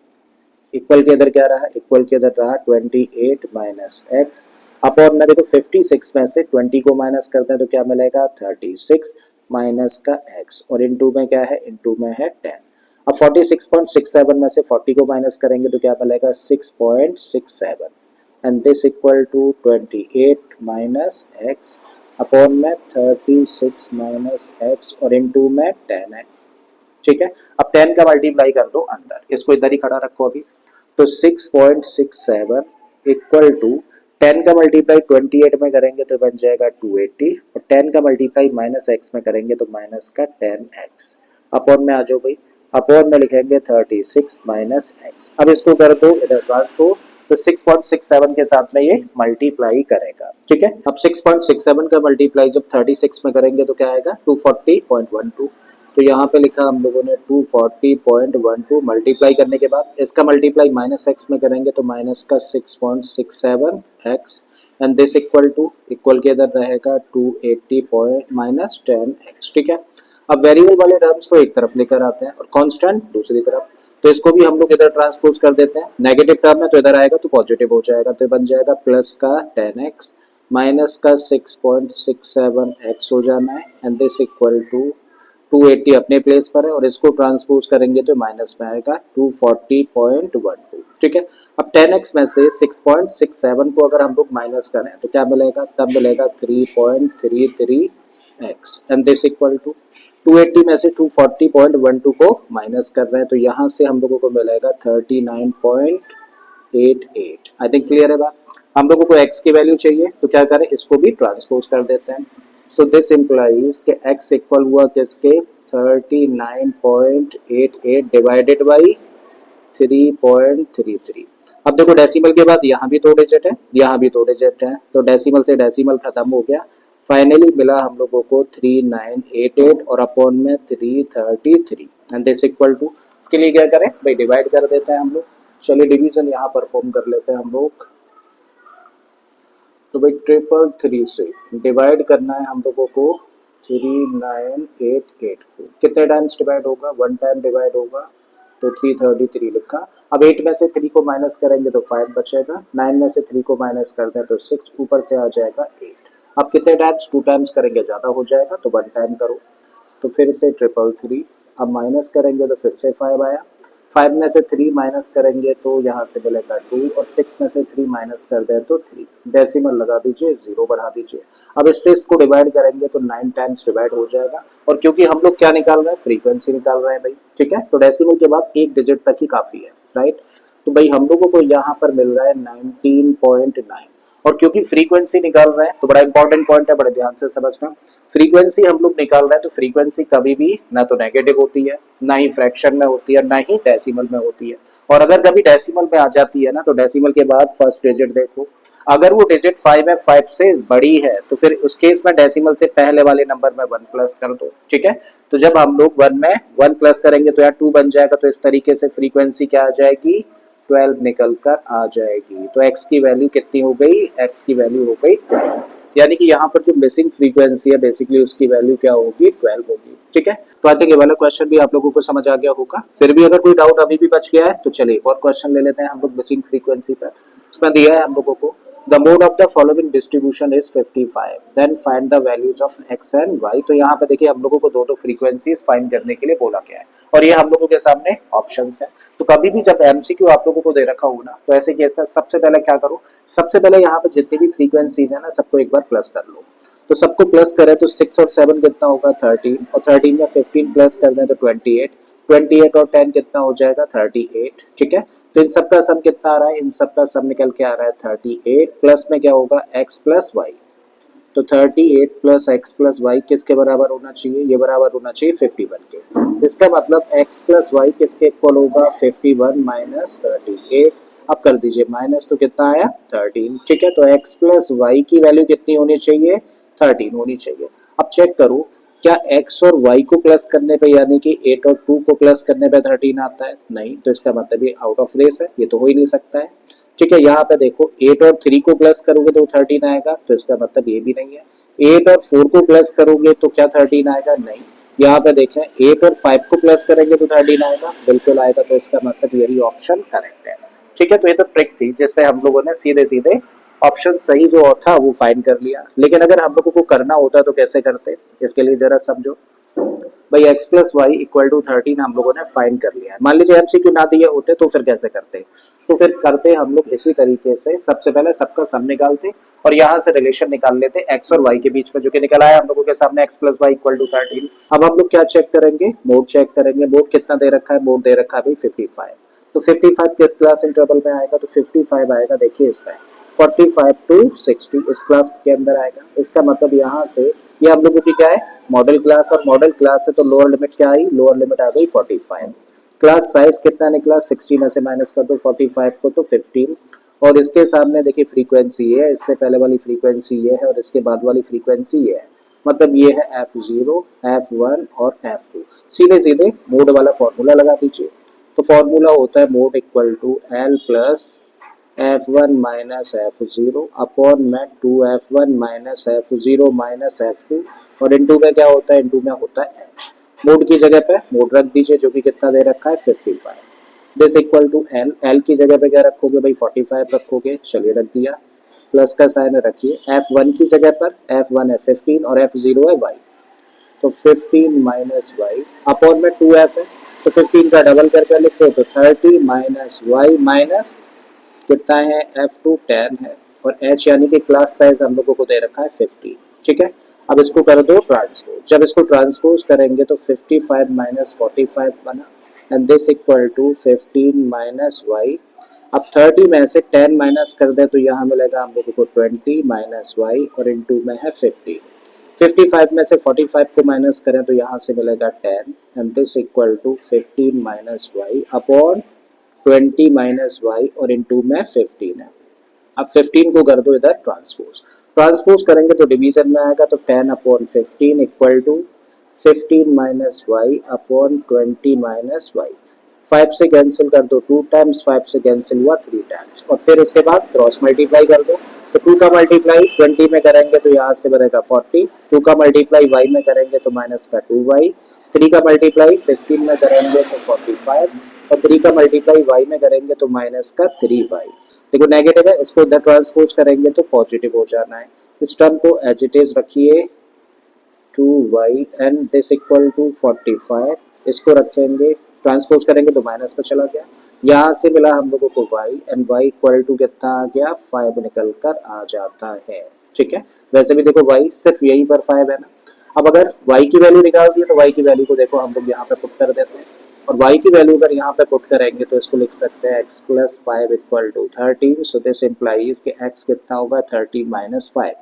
इक्वल के इधर क्या रहा, इक्वल के इधर रहा 28 माइनस एक्स, अपॉन में देखो 56 में से 20 को माइनस करते हैं तो क्या मिलेगा 36 माइनस का x, और इनटू में क्या है, इनटू में है 10। अब 46.67 में से 40 को माइनस करेंगे तो क्या मिलेगा 6.67, and this equal to 28 minus x upon में 36 माइनस x, और इनटू में 10 है, ठीक है। अब 10 का मल्टीप्लाई कर दो अंदर, इसको इधर ही खड़ा रखो अभी, तो 6.67 इक्वल टू 10 का मल्टीप्लाई 28 में करेंगे तो बन जाएगा 280, और 10 का मल्टीप्लाई माइनस x में करेंगे तो माइनस का 10x, अपॉन में आ जाओ भाई, अपॉन में लिखेंगे 36 माइनस x। अब इसको कर दो इधर ट्रांसपोज, तो 6.67 के साथ में ये मल्टीप्लाई करेगा, ठीक है। अब 6.67 का मल्टीप्लाई जब 36 में करेंगे तो क्या आएगा 240.12, तो यहाँ पे लिखा हम लोगों ने 240.12, मल्टीप्लाई करने के बाद इसका मल्टीप्लाई माइनस एक्स में करेंगे तो माइनस का 6.67 x, and this equal to, equal के इधर रहेगा 280 माइनस 10 एक्स, ठीक है। अब वेरिएबल वाले टर्म्स को एक तरफ लेकर आते हैं और कांस्टेंट दूसरी तरफ, तो इसको भी हम लोग इधर ट्रांसपोज कर देते हैं, नेगेटिव टर्म है तो इधर आएगा तो पॉजिटिव हो जाएगा, तो बन जाएगा प्लस का 10x माइनस का 6.67x हो जाना है, एंड दिस इक्वल टू 280 अपने प्लेस पर है और इसको ट्रांसपोज करेंगे तो माइनस में आएगा 240.12। ठीक है, अब 10x में से 6.67 को अगर हम लोग माइनस करें तो क्या मिलेगा, तब मिलेगा 3.33x and this equal to 280 में से 240.12 को माइनस कर रहे हैं तो यहाँ से हम लोगों को मिलेगा 39.88। आई थिंक क्लियर है बात। हम लोगों को x की वैल्यू चाहिए तो क्या करें, इसको भी ट्रांसपोज कर देते हैं। सो दिस इम्प्लाइज कि x इक्वल हुआ किसके 39.88 डिवाइडेड बाई 3.33। अब देखो डेसिमल के बाद यहाँ भी 2 डिजिट है, यहाँ भी 2 डिजिट है, तो डेसिमल से डेसिमल खत्म हो गया। फाइनली मिला हम लोगों को 3988 और अपॉन में 333 एंड दिस इक्वल टू, इसके लिए क्या करें भाई, डिवाइड कर देते हैं हम लोग। चलिए डिवीजन यहाँ परफॉर्म कर लेते हैं हम लोग। तो भाई 333 से डिवाइड करना है हम लोगों को 3988 को, कितने टाइम्स डिवाइड होगा, 1 टाइम डिवाइड होगा तो 333 लिखा। अब 8 में से 3 को माइनस करेंगे तो 5 बचेगा, 9 में से 3 को माइनस कर दें तो 6, ऊपर से आ जाएगा 8। अब कितने टाइम्स, 2 टाइम्स करेंगे ज़्यादा हो जाएगा तो 1 टाइम करो, तो फिर से 333। अब माइनस करेंगे तो फिर से 5 आया, 5 में से 3 माइनस करेंगे तो यहाँ से मिलेगा 2 और 6 में से 3 माइनस कर दें तो 3। डेसिमल लगा दीजिए, 0 बढ़ा दीजिए। अब इससे इसको डिवाइड करेंगे तो 9 टाइम्स डिवाइड हो जाएगा और क्योंकि हम लोग क्या निकाल रहे हैं, फ्रीक्वेंसी निकाल रहे हैं भाई। ठीक है, तो डेसिमल के बाद एक डिजिट तक ही काफ़ी है, राइट। तो भाई हम लोगों को यहाँ पर मिल रहा है 19.9 और क्योंकि फ्रीक्वेंसी निकाल रहे हैं तो बड़ा इंपॉर्टेंट पॉइंट है, बड़े ध्यान से समझना। फ्रीक्वेंसी हम लोग निकाल रहे हैं तो फ्रीक्वेंसी कभी भी ना तो नेगेटिव होती है, ना ही फ्रैक्शन में होती है, ना ही डेसिमल में होती है। और अगर कभी डेसिमल में आ जाती है ना तो डेसिमल के बाद फर्स्ट डिजिट देखो, अगर वो डिजिट 5 है, 5 से बड़ी है तो फिर उस केस में डेसिमल से पहले वाले नंबर में 1 प्लस कर दो। ठीक है, तो जब हम लोग 1 में 1 प्लस करेंगे तो यार 2 बन जाएगा, तो इस तरीके से फ्रीक्वेंसी क्या आ जाएगी, 12 निकल कर आ जाएगी। तो x की वैल्यू कितनी हो गई, x की वैल्यू हो गई 12, यानी कि यहाँ पर जो मिसिंग फ्रीक्वेंसी है बेसिकली उसकी वैल्यू क्या होगी, 12 होगी। ठीक है, तो आई थिंक ये वाला क्वेश्चन भी आप लोगों को समझ आ गया होगा। फिर भी अगर कोई डाउट अभी भी बच गया है तो चलिए एक और क्वेश्चन ले लेते हैं हम लोग मिसिंग फ्रीक्वेंसी पर। इसमें दिया है हम लोगों को the mode of the following distribution is 55, then find the values of x and y। तो यहाँ पे देखिए हम लोगों को दो फ्रीक्वेंसीज फाइंड करने के लिए बोला गया है और ये हम लोगों के सामने ऑप्शंस है। तो कभी भी जब एमसीक्यू आप लोगों को दे रखा हो ना तो ऐसे केस में सबसे पहले क्या करो, सबसे पहले यहाँ पे जितनी भी फ्रीक्वेंसीज है ना सबको एक बार प्लस कर लो। तो सबको प्लस करें तो 6 और 7 कितना होगा 13, और 13 या 15 प्लस कर दें तो 28, 28 और 10 कितना हो जाएगा 38। ठीक है, तो इन सबका सम कितना आ रहा है, इन सबका सम निकल के आ रहा है 38, प्लस में क्या होगा x प्लस वाई। तो 38 प्लस एक्स प्लस वाई किसके बराबर होना चाहिए, ये बराबर होना चाहिए 51 के। इसका मतलब x प्लस वाई किसके इक्वल होगा 51 माइनस 38। अब कर दीजिए माइनस, तो कितना आया 13। ठीक है, तो x प्लस वाई की वैल्यू कितनी होनी चाहिए, 13 होनी चाहिए। अब चेक करो क्या x और y को प्लस करने पे यानी कि 8 और 2 को प्लस करने पे 13 आता है, नहीं, तो इसका मतलब ये आउट ऑफ रेस है, ये तो हो ही नहीं सकता है। ठीक है, यहाँ पे देखो 8 और 3 को प्लस करोगे तो 13 आएगा, तो इसका मतलब ये भी नहीं है। 8 और 4 को प्लस करोगे तो क्या 13 आएगा, नहीं। यहाँ पे देखें 8 और 5 को प्लस करेंगे तो 13 आएगा, बिल्कुल आएगा, तो इसका मतलब यही ऑप्शन करेक्ट है। ठीक है, तो ये तो ट्रिक थी जिससे हम लोगों ने सीधे सीधे ऑप्शन सही जो था वो फाइंड कर लिया। लेकिन अगर हम लोगों को करना होता तो कैसे करते, इसके लिए जरा समझो भाई। x plus y equal to 13 हम लोगों ने फाइंड कर लिया है। मान लीजिए एमसीक्यू ना दिए होते तो फिर कैसे करते, तो फिर करते हम लोग इसी तरीके से, सबसे पहले सबका सम निकालते और यहाँ से रिलेशन निकाल लेते x और y के बीच में, जो कि निकल आया हम लोगों के सामने x plus y equal to 13। अब हम लोग क्या चेक करेंगे, मोड चेक करेंगे। मोड कितना दे रखा है, मोड दे रखा है भाई 55। तो 55 किस क्लास इंटरवल में आएगा, तो 55 आएगा देखिए इसमें 45 टू 60 इस क्लास के अंदर आएगा। इसका मतलब यहाँ से ये हम लोगों की क्या है, मॉडल क्लास, और मॉडल क्लास है तो लोअर लिमिट क्या आई, लोअर लिमिट आ गई 45। क्लास साइज कितना निकला, 60 में से माइनस कर दो 45 को तो 15, और इसके सामने देखिए फ्रीक्वेंसी ये है, इससे पहले वाली फ्रीक्वेंसी ये है और इसके बाद वाली फ्रीक्वेंसी ये है, मतलब ये है f0, f1 और f2। सीधे सीधे मोड वाला फॉर्मूला लगा दीजिए। तो फॉर्मूला होता है mode equal to l plus f1 minus f0 upon में 2f1 minus f0 minus f2, और इंटू में क्या होता है, इंटू में होता है h। मोड की जगह पे मोड रख दीजिए जो कि कितना दे रखा है 55। This equal to l, l की जगह पे क्या रखोगे भाई 45 रखोगे, चलिए रख दिया, प्लस का साइन रखिए। f1 की जगह पर f1 है 15 और f0 है y, तो 15 माइनस वाई अपॉन में 2f है, तो 15 का डबल करके लिखो तो 30 माइनस वाई माइनस कितना है F2 10 है, और H यानी कि क्लास साइज हम लोगों को दे रखा है 50। ठीक है, अब इसको कर दो ट्रांसपोज, जब इसको ट्रांसपोज करेंगे तो 55 माइनस 45 बना, and this equal to 15 minus y. अब 30 में से 10 माइनस कर दें तो यहाँ मिलेगा हम लोगों को 20 माइनस वाई, और इनटू में है 50। 55 में से 45 को माइनस करें तो यहाँ से मिलेगा 10, and this equal to 15 minus y upon 20 minus y, और इनटू में 15 है। अब 15 को कर दो इधर ट्रांसपोज, ट्रांसपोज करेंगे तो डिवीजन में आएगा, तो 10 upon 15 equal to 15 minus y upon 20 minus y. 5 से कैंसिल कर दो 2 टाइम्स, 5 से कैंसिल हुआ 3 टाइम्स, और फिर उसके बाद क्रॉस मल्टीप्लाई कर दो, तो 2 का मल्टीप्लाई 20 में करेंगे तो यहाँ से बनेगा 40, 2 का मल्टीप्लाई वाई में करेंगे तो माइनस का 2y, 3 का मल्टीप्लाई 15 में करेंगे तो 45, और 3 का मल्टीप्लाई वाई में करेंगे तो माइनस का 3y। देखो नेगेटिव है, इसको इधर ट्रांसपोज करेंगे तो पॉजिटिव हो जाना है। इस टर्म को एज इट इज रखिए 2y and this equal to 45, इसको रखेंगे ट्रांसपोज करेंगे तो माइनस में चला गया, यहाँ से मिला हम लोगों को y, and y equal to कितना आ गया 5 निकल कर आ जाता है। ठीक है, वैसे भी देखो y सिर्फ यहीं पर 5 है ना। अब अगर y की वैल्यू निकाल दी है तो y की वैल्यू को देखो हम लोग यहाँ पे पुट कर देते हैं, और y की वैल्यू अगर यहाँ पे पुट करेंगे तो इसको लिख सकते हैं x plus 5 equal to 13, so this implies कि x कितना होगा 30 माइनस 5,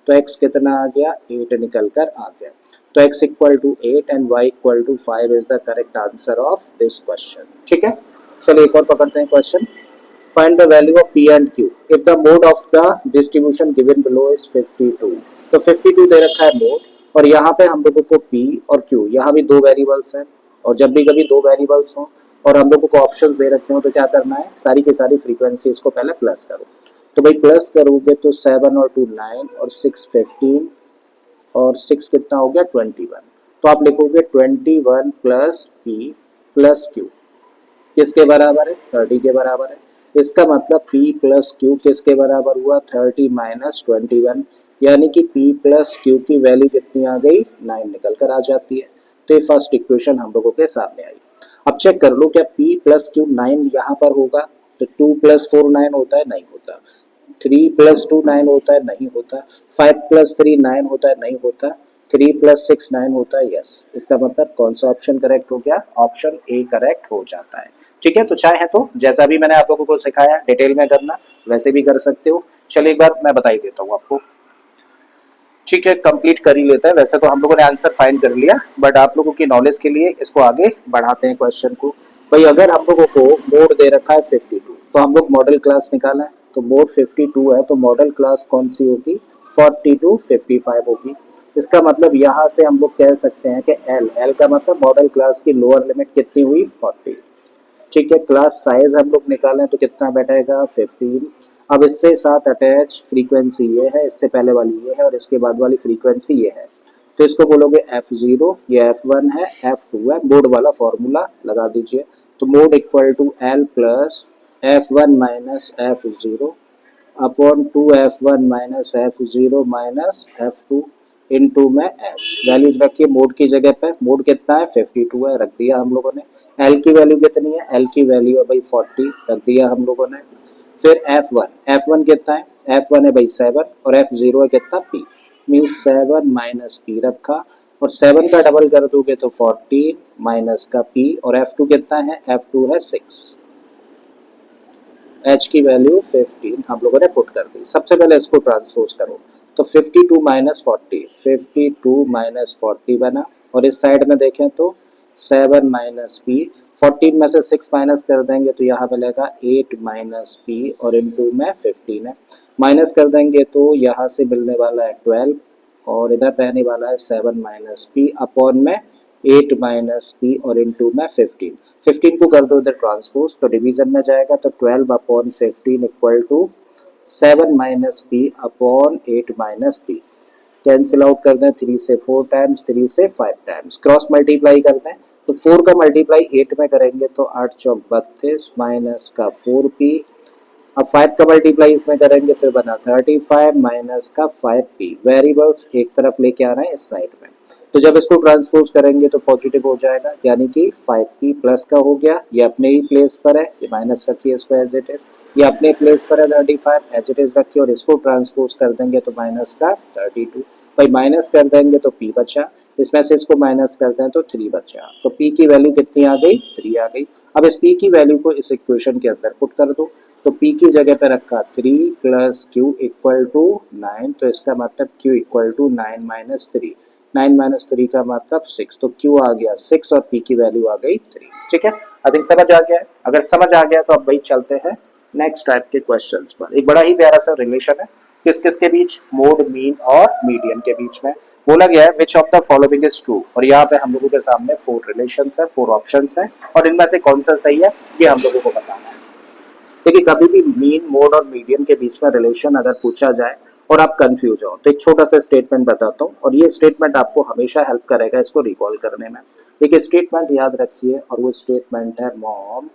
तो x कितना आ गया 8 निकल कर आ गया, तो x equal to 8 and y equal to 5 is the correct answer of this question. ठीक है, चलिए एक और पकड़ते हैं question. Find the value of p and q if the mode of the distribution given below is 52। तो 52 दे रखा है मोड, और यहाँ पे हम लोगों को p और q, यहाँ भी दो वेरिएबल्स हैं, और जब भी कभी दो वेरिएबल्स हों और हम लोगों को ऑप्शंस दे रखे हो तो क्या करना है, सारी की सारी फ्रीक्वेंसीज को पहले प्लस करो। तो भाई प्लस करोगे तो 7 और 2 9 और 6 15, और 6 कितना हो गया 21, तो आप लिखोगे 21 प्लस पी प्लस क्यू किसके बराबर है 30 के बराबर है। इसका मतलब p प्लस क्यू किसके बराबर हुआ 30 माइनस 21, यानी कि p प्लस क्यू की वैल्यू कितनी आ गई 9 निकल कर आ जाती है। तो ये फर्स्ट इक्वेशन हम लोगों के सामने आई। अब चेक कर लो क्या p प्लस क्यू 9 यहाँ पर होगा, तो 2 प्लस 4 9 होता है, नहीं होता। 3 प्लस 2 9 होता है, नहीं होता। 5 प्लस 3 9 होता है, नहीं होता। 3 प्लस 6 9 होता है, यस। इसका मतलब कौन सा ऑप्शन करेक्ट हो गया, ऑप्शन ए करेक्ट हो जाता है। ठीक है, तो चाहे तो जैसा भी मैंने आप लोगों को सिखाया डिटेल में करना वैसे भी कर सकते हो। चलिए एक बार मैं बता ही देता हूँ आपको। ठीक है, कंप्लीट कर ही लेता है। वैसे तो हम लोगों ने आंसर फाइंड कर लिया, बट आप लोगों की नॉलेज के लिए इसको आगे बढ़ाते हैं क्वेश्चन को। भाई अगर हम लोगों को मोड दे रखा है 52, तो हम लोग मॉडल क्लास निकाला है, तो मोड 52 है तो मॉडल क्लास कौन सी होगी 42 55 होगी। इसका मतलब यहाँ से हम लोग कह सकते हैं कि एल का मतलब मॉडल क्लास की लोअर लिमिट कितनी हुई 40। ठीक है, क्लास साइज हम लोग निकालें तो कितना बैठेगा 15। अब इससे साथ अटैच फ्रीक्वेंसी ये है, इससे पहले वाली ये है, और इसके बाद वाली फ्रीक्वेंसी ये है, तो इसको बोलोगे f0, ये f1 है, f2 है। मोड वाला फॉर्मूला लगा दीजिए, तो mode equal to L plus f1 minus f0 upon 2f1 minus f0 minus f2 into में h। वैल्यूज रखिए मोड की जगह पे, मोड कितना है 52 है, रख दिया हम लोगों ने। l की वैल्यू कितनी है, l की वैल्यू है भाई 40, रख दिया हम लोगों ने। फिर f1 कितना है, f1 है भाई 7, और f0 है कितना p, मीन्स 7 माइनस p रखा, और 7 का डबल कर दोगे तो 14 माइनस का p, और f2 कितना है, f2 है 6, h की वैल्यू 15 हम लोगों ने पुट कर दी। सबसे पहले इसको ट्रांसपोज करो, तो 52 माइनस 40, 52 माइनस 40 बना, और इस साइड में देखें तो 7 माइनस पी, 14 में से 6 माइनस कर देंगे तो यहाँ मिलेगा 8 माइनस पी, और इनटू में 15 है। माइनस कर देंगे तो यहाँ से मिलने वाला है 12, और इधर रहने वाला है 7 माइनस पी अपॉन में 8 माइनस पी, और इनटू में 15 को कर दो इधर ट्रांसपोज, तो डिवीजन में जाएगा तो 12 upon 15 equal to 7 minus p upon 8 minus p. Cancel out कर दें 3 से 4 टाइम्स, 3 से 5 टाइम्स, क्रॉस मल्टीप्लाई कर दें तो 4 का मल्टीप्लाई 8 में करेंगे तो 8 चौक 32 माइनस का 4p। अब 5 का मल्टीप्लाई इसमें करेंगे तो बना 35 माइनस का 5p। वेरिएबल्स एक तरफ लेके आ रहे हैं इस साइड में, तो जब इसको ट्रांसपोज करेंगे तो पॉजिटिव हो जाएगा, यानी कि 5p प्लस का हो गया, ये अपने ही प्लेस पर है, ये माइनस रखिए इसको एज इट इज, ये अपने प्लेस पर है 35 एज इट इज रखिए, और इसको ट्रांसपोज कर देंगे तो माइनस का 32, भाई माइनस कर देंगे तो p बचा, इसमें से इसको माइनस करते हैं तो 3 बचा, तो p की वैल्यू कितनी आ गई, 3 आ गई। अब इस p की वैल्यू को इस इक्वेशन के अंदर पुट कर दो, तो p की जगह पे रखा 3 प्लस q इक्वल टू 9, तो इसका मतलब q equal to 9 minus 3, 9 minus 3 का मतलब 6, तो q आ गया 6 और p की वैल्यू आ गई 3। ठीक है, आई थिंक समझ आ गया है। अगर समझ आ गया तो अब भाई चलते हैं नेक्स्ट टाइप के क्वेश्चंस पर। एक बड़ा ही प्यारा सा रिलेशन है किस किस के बीच, मोड, मीन और मीडियन के बीच में। बोला गया है which of the following is true, और यहाँ पे हम लोगों के सामने 4 रिलेशंस है, 4 ऑप्शंस है, और इनमें से कौन सा सही है ये हम लोगों को बताना है। देखिए कभी भी मीन, मोड और मीडियन के बीच में रिलेशन अगर पूछा जाए और आप कंफ्यूज हो तो एक छोटा सा स्टेटमेंट बताता हूँ, और ये स्टेटमेंट आपको हमेशा हेल्प करेगा इसको रिकॉल करने में। एक स्टेटमेंट याद रखिए, और वो स्टेटमेंट है mom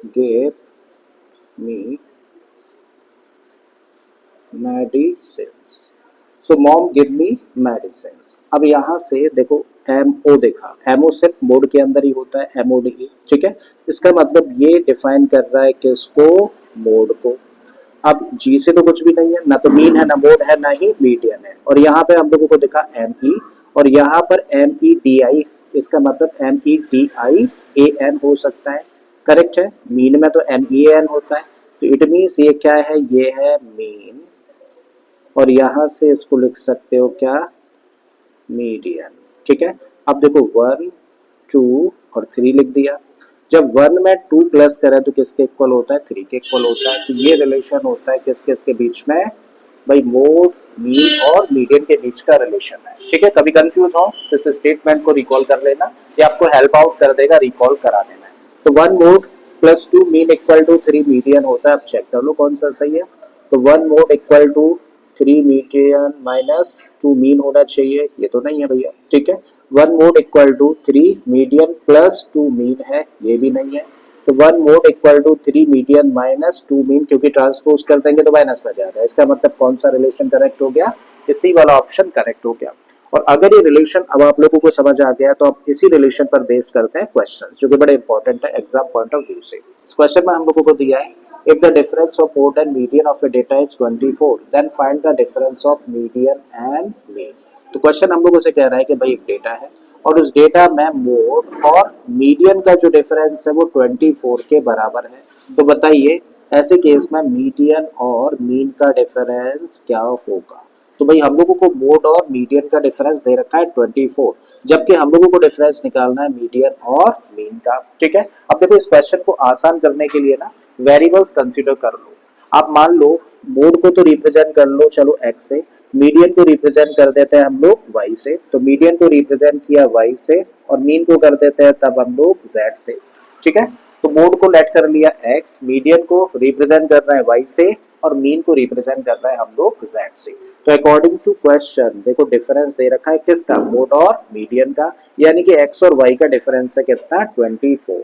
gave me medicines. So mom give me medicines. अब यहाँ से देखो एमओ देखा, एमओ सिर्फ मोड के अंदर ही होता है, एमओडी, ठीक है। इसका मतलब ये डिफाइन कर रहा है किसको, मोड को। अब जी से तो कुछ भी नहीं है, ना तो मीन है, ना मोड है, ना ही मीडियन है, और यहाँ पे हम लोगों को दिखा एम ई, और यहाँ पर एम ई डी आई, इसका मतलब M E D I A N हो सकता है, करेक्ट है। मीन में तो एम ई एन होता है, तो इट मीन्स ये क्या है, ये है मीन, और यहां से इसको लिख सकते हो क्या, मीडियन। ठीक है, अब देखो 1 2 और 3 लिख दिया। जब 1 में 2 प्लस करें तो किसके इक्वल होता है, 3 के इक्वल होता है। तो ये रिलेशन होता है किस किस के बीच में, भाई मोड, मीन और मीडियन के बीच का रिलेशन है। ठीक है, कभी कंफ्यूज हो तो इस स्टेटमेंट को रिकॉल कर लेना, ये आपको हेल्प आउट कर देगा रिकॉल कराने में। तो 1 mode plus 2 mean equal to 3 median होता है। अब चेक कर लो कौन सा सही है। तो 1 mode equal to 3 median minus 2 mean होना चाहिए, ये तो नहीं है भैया। ठीक है, 1 mode equal to 3 median plus 2 mean है, ये भी नहीं है। तो 1 mode equal to 3 median minus 2 mean, क्योंकि ट्रांसपोज कर देंगे तो माइनस में जाएगा। इसका मतलब कौन सा रिलेशन करेक्ट हो गया, इसी वाला ऑप्शन करेक्ट हो गया। और अगर ये रिलेशन अब आप लोगों को समझ आ गया तो आप इसी रिलेशन पर बेस करते हैं क्वेश्चंस, जो कि बड़े इंपॉर्टेंट है एग्जाम पॉइंट ऑफ व्यू से। इस क्वेश्चन में हम लोगों को दिया है if the difference of mode and median of a data is 24 then find the difference of median and mean। तो क्वेश्चन हम लोगों से कह रहा है कि भाई एक डेटा है और उस डेटा में मोड और मीडियन का जो डिफरेंस है वो 24 के बराबर है। तो बताइए ऐसे केस में मीडियन और मीन का डिफरेंस क्या होगा। तो भाई हम लोगों को मोड और मीडियन का डिफरेंस दे रखा है 24, जबकि हम लोगों को डिफरेंस निकालना है मीडियन और मीन का। ठीक है, अब देखो इस क्वेश्चन को आसान करने के लिए ना वेरिएबल्स कंसीडर कर लो। आप मान लो मोड को तो रिप्रेजेंट कर लो चलो x से, मीडियन को रिप्रेजेंट कर देते हैं हम लोग y से। तो मीडियन को रिप्रेजेंट किया y से और मीन को कर देते हैं तब हम लोग z से। ठीक है, तो मोड को लेट कर लिया x, मीडियन को रिप्रेजेंट कर रहा है y से और मीन को रिप्रेजेंट कर रहा है हम लोग z से। तो अकॉर्डिंग टू क्वेश्चन देखो डिफरेंस दे रखा है किसका, मोड और मीडियन का, यानी कि x और y का डिफरेंस है कितना, 24।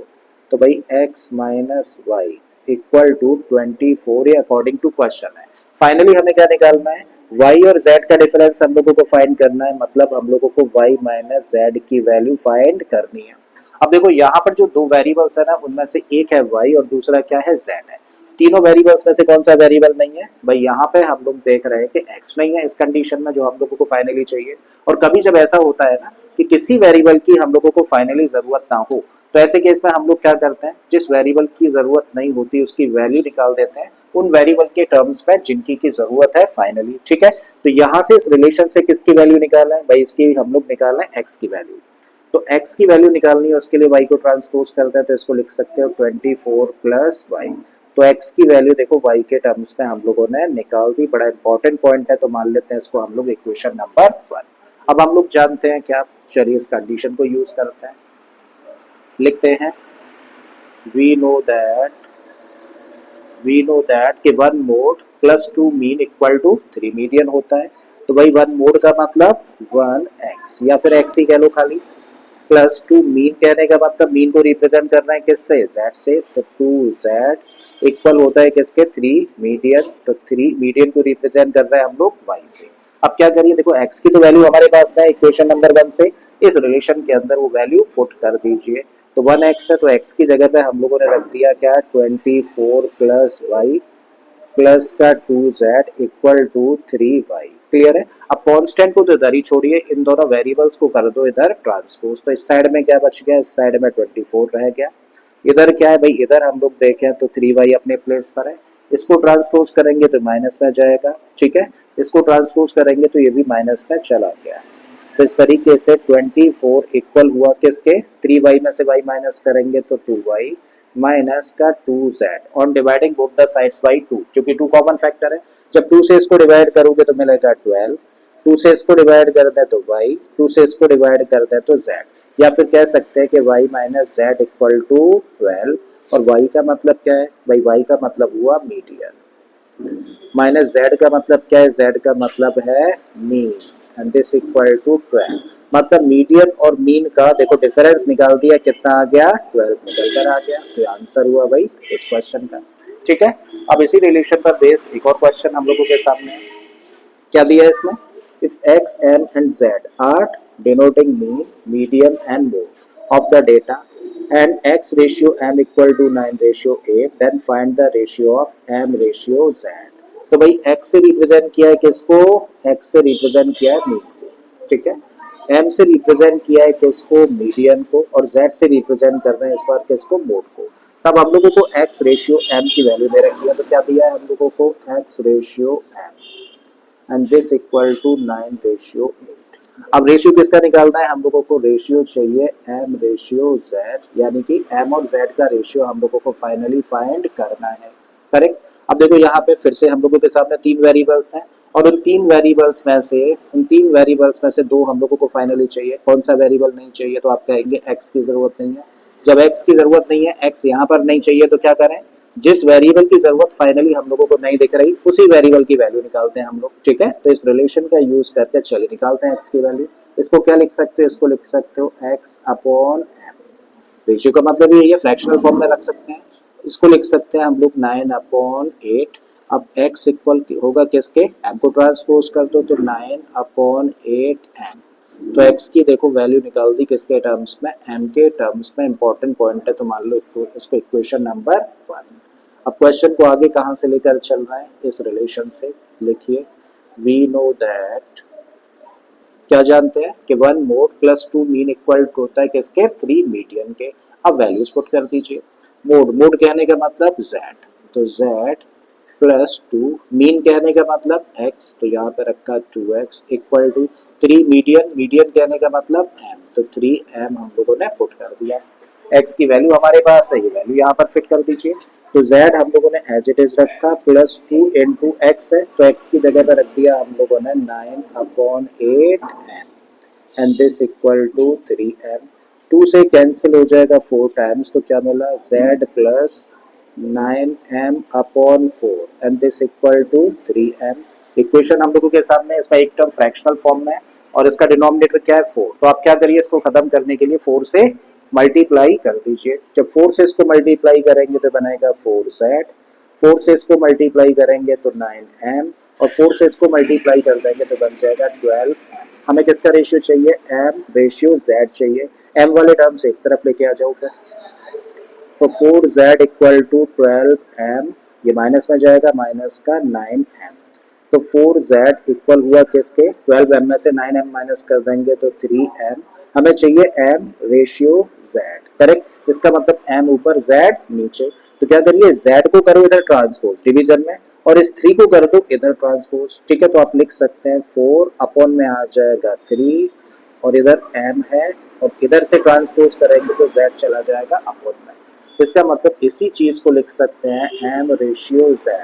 तो भाई x minus y equal to 24, ये अकॉर्डिंग टू क्वेश्चन है। फाइनली हमें क्या निकालना है, y और z का डिफरेंस हम लोगों को फाइंड करना है, मतलब हम लोगों को y माइनस z की वैल्यू फाइंड करनी है। अब देखो यहाँ पर जो दो वेरिएबल्स है ना, उनमें से एक है y और दूसरा क्या है, z है। तीनों वेरिएबल्स में से कौन सा वेरिएबल नहीं है, भाई यहाँ पे हम लोग देख रहे हैं कि x नहीं है इस कंडीशन में जो हम लोगों को फाइनली चाहिए। और कभी जब ऐसा होता है ना कि किसी वेरिएबल की हम लोगों को फाइनली जरूरत ना हो, तो ऐसे केस में हम लोग क्या करते हैं, जिस वेरिएबल की जरूरत नहीं होती उसकी वैल्यू निकाल देते हैं उन वेरिएबल के टर्म्स में जिनकी की जरूरत है फाइनली। ठीक है, तो यहाँ से इस रिलेशन से किसकी वैल्यू निकालना है, भाई इसकी हम लोग निकालना है x की वैल्यू। तो x की वैल्यू निकालनी है, उसके लिए y को ट्रांसपोज करते हैं, तो इसको लिख सकते हो 24 प्लस y। तो x की वैल्यू देखो y के टर्म्स में हम लोगों ने निकाल दी। बड़ा इंपॉर्टेंट पॉइंट है, तो मान लेते हैं इसको हम लोग इक्वेशन नंबर 1। अब हम लोग जानते हैं क्या, चलिए इस कंडीशन को यूज करते हैं, लिखते हैं वी नो दैट कि 1 mode plus 2 mean equal to 3 median होता है। तो भाई 1 मोड का मतलब 1x या फिर x ही कह लो खाली, प्लस 2 मीन कहने का मतलब मीन को रिप्रेजेंट करना है किससे, z से। तो 2z इक्वल होता है किसके, 3 मीडियन। तो 3 मीडियन को रिप्रेजेंट कर रहे हैं हम लोग y से। अब क्या करिए, देखो x की तो वैल्यू हमारे पास है इक्वेशन नंबर 1 से, इस रिलेशन के अंदर वो वैल्यू पुट कर दीजिए। तो 1x है तो x की जगह पे हम लोगों ने रख दिया क्या, 24 प्लस वाई प्लस का 2z equal to 3y। Clear है। अब कांस्टेंट को तो इधर ही छोड़िए, इन दोनों वेरिएबल्स को कर दो इधर ट्रांसपोज। तो इस साइड में क्या बच गया, इस साइड में 24 रह गया। इधर क्या है भाई, इधर हम लोग देखें तो 3y अपने प्लेस पर है, इसको ट्रांसपोज करेंगे तो माइनस में जाएगा। ठीक है, इसको ट्रांसपोज करेंगे तो ये भी माइनस में चला गया। तो इस तरीके से 24 इक्वल हुआ किसके, 3y में से y माइनस करेंगे तो 2y माइनस का 2z on dividing both the sides by 2, क्योंकि 2 कॉमन फैक्टर है। जब 2 से इसको डिवाइड करोगे तो मिलेगा 12, 2 से इसको डिवाइड कर दें तो y, 2 से इसको डिवाइड कर दें तो z, या फिर कह सकते हैं कि y minus z equal to 12। और y का मतलब क्या है भाई, y का मतलब हुआ मीडियन, माइनस z का मतलब क्या है, z का मतलब है mean, and this equal to 12। मतलब मीडियन और मीन का देखो डिफरेंस निकाल दिया, कितना आ गया, 12 निकल कर आ गया। तो आंसर हुआ भाई इस क्वेश्चन का। ठीक है, अब इसी रिलेशन पर बेस्ड एक और क्वेश्चन हम लोगों के सामने है। क्या दिया है इसमें, if x, m and z are denoting mean, median and mode of the data and x ratio m equal to 9 ratio 8, then find the ratio of m ratio z। तो भाई x से रिप्रेजेंट किया है किसको, x से रिप्रेजेंट किया है मीन को। ठीक है, m से रिप्रेजेंट किया है किसको, मीडियन को, और z से रिप्रेजेंट कर रहे हैं इस बार किसको, मोड को। तब हम लोगों को x रेशियो m की वैल्यू दे रखी है, तो क्या दिया है हम लोगों को, x ratio m and this equal to 9 ratio 8। अब रेशियो किसका निकालना है, हम लोगों को रेशियो चाहिए m रेशियो z, यानी कि m और z का रेशियो हम लोगों को फाइनली फाइंड करना है। करेक्ट। अब देखो यहाँ पे फिर से हम लोगों के सामने 3 वेरिएबल्स हैं, और उन 3 वेरिएबल्स में से 2 हम लोगों को फाइनली चाहिए। कौन सा वेरिएबल नहीं चाहिए, तो आप कहेंगे x की जरूरत नहीं है। जब x की जरूरत नहीं है, x यहाँ पर नहीं चाहिए, तो क्या करें, जिस वेरिएबल की जरूरत फाइनली हम लोगों को नहीं दिख रही, उसी वेरिएबल की वैल्यू निकालते हैं हम लोग। ठीक है, तो इस रिलेशन का यूज करके चलिए निकालते हैं x की वैल्यू। इसको क्या लिख सकते हो, इसको लिख सकते हो x अपॉन m। रेशियो का मतलब ये फ्रैक्शनल फॉर्म में रख सकते हैं। इसको लिख सकते हैं हम लोग 9 अपॉन 8। अब x इक्वल होगा किसके, m को ट्रांसपोज कर दो तो 9 अपॉन 8m। तो x की देखो वैल्यू निकाल दी किसके टर्म्स में, m के टर्म्स में। इंपॉर्टेंट पॉइंट है, तो मान लो इसको इक्वेशन नंबर 1। अब क्वेश्चन को आगे कहाँ से लेकर चल रहा है, इस रिलेशन से लिखिए, वी नो दैट, क्या जानते हैं कि 1 mode plus 2 mean equal to होता है किसके, 3 मीडियन के। अब वैल्यूज पुट कर दीजिए। मोड कहने का मतलब z, तो z प्लस 2, मीन कहने का मतलब x, तो यहाँ पे रखा 2x इक्वल टू 3 मीडियन कहने का मतलब m, तो 3m हम लोगों ने पुट कर दिया। x की वैल्यू हमारे पास है, ये वैल्यू यहाँ पर फिट कर दीजिए। तो z हम लोगों ने एज इट इज रखा, प्लस 2 इंटू x है, तो x की जगह पर रख दिया हम लोगों ने 9 upon 8m and this equal to 3m। 2 से कैंसिल हो जाएगा 4 टाइम्स, तो क्या मिला, z plus 9m upon 4 and this equal to 3m। Equation हम लोगों के सामने, इसका एक टर्म फ्रैक्शनल फॉर्म में और इसका डिनोमिनेटर क्या है 4। तो आप क्या करिए, इसको खत्म करने के लिए 4 से मल्टीप्लाई कर दीजिए। जब 4 से इसको मल्टीप्लाई करेंगे तो बनेगा 4z, 4 से इसको मल्टीप्लाई करेंगे तो 9m, और 4 से इसको मल्टीप्लाई कर देंगे तो बन जाएगा 12। हमें किसका रेशियो चाहिए, m रेशियो z चाहिए। m वाले टर्म से एक तरफ लेके आ जाओ फिर, तो 4z इक्वल टू 12m, ये माइनस में जाएगा, माइनस का 9m। तो 4z इक्वल हुआ किसके, 12m में से 9m माइनस कर देंगे तो 3m। हमें चाहिए m रेशियो z। करेक्ट, इसका मतलब m ऊपर z नीचे। तो क्या करिए, z को करो इधर ट्रांसपोज डिवीजन में, और इस 3 को कर दो इधर ट्रांसपोज। ठीक है, तो आप लिख सकते हैं 4 अपॉन में आ जाएगा 3, और इधर m है, और इधर से ट्रांसपोज करेंगे तो z चला जाएगा अपॉन में। इसका मतलब इसी चीज को लिख सकते हैं m ratio z।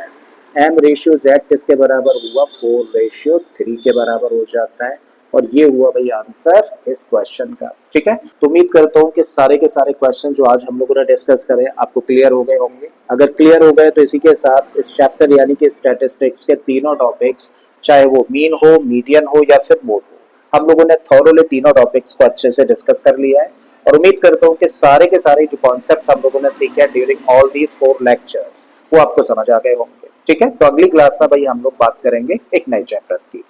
m ratio z किसके बराबर हुआ, 4 रेशियो 3 के बराबर हो जाता है। और ये हुआ भाई आंसर इस क्वेश्चन का। ठीक है, तो उम्मीद करता हूँ कि सारे के सारे क्वेश्चन जो आज हम लोगों ने डिस्कस करे आपको क्लियर हो गए होंगे। अगर क्लियर हो गए तो इसी के साथ इस चैप्टर यानी कि स्टैटिस्टिक्स के तीनों टॉपिक्स, चाहे वो मीन हो, मीडियन हो या फिर मोड हो, हम लोगों ने थॉरोली तीनों टॉपिक्स को अच्छे से डिस्कस कर लिया है। और उम्मीद करता हूँ कि सारे के सारे जो कॉन्सेप्ट्स हम लोगों ने सीखे ड्यूरिंग ऑल दीज 4 लेक्चर्स वो आपको समझ आ गए होंगे। ठीक है, तो अगली क्लास में भाई हम लोग बात करेंगे एक नए चैप्टर की।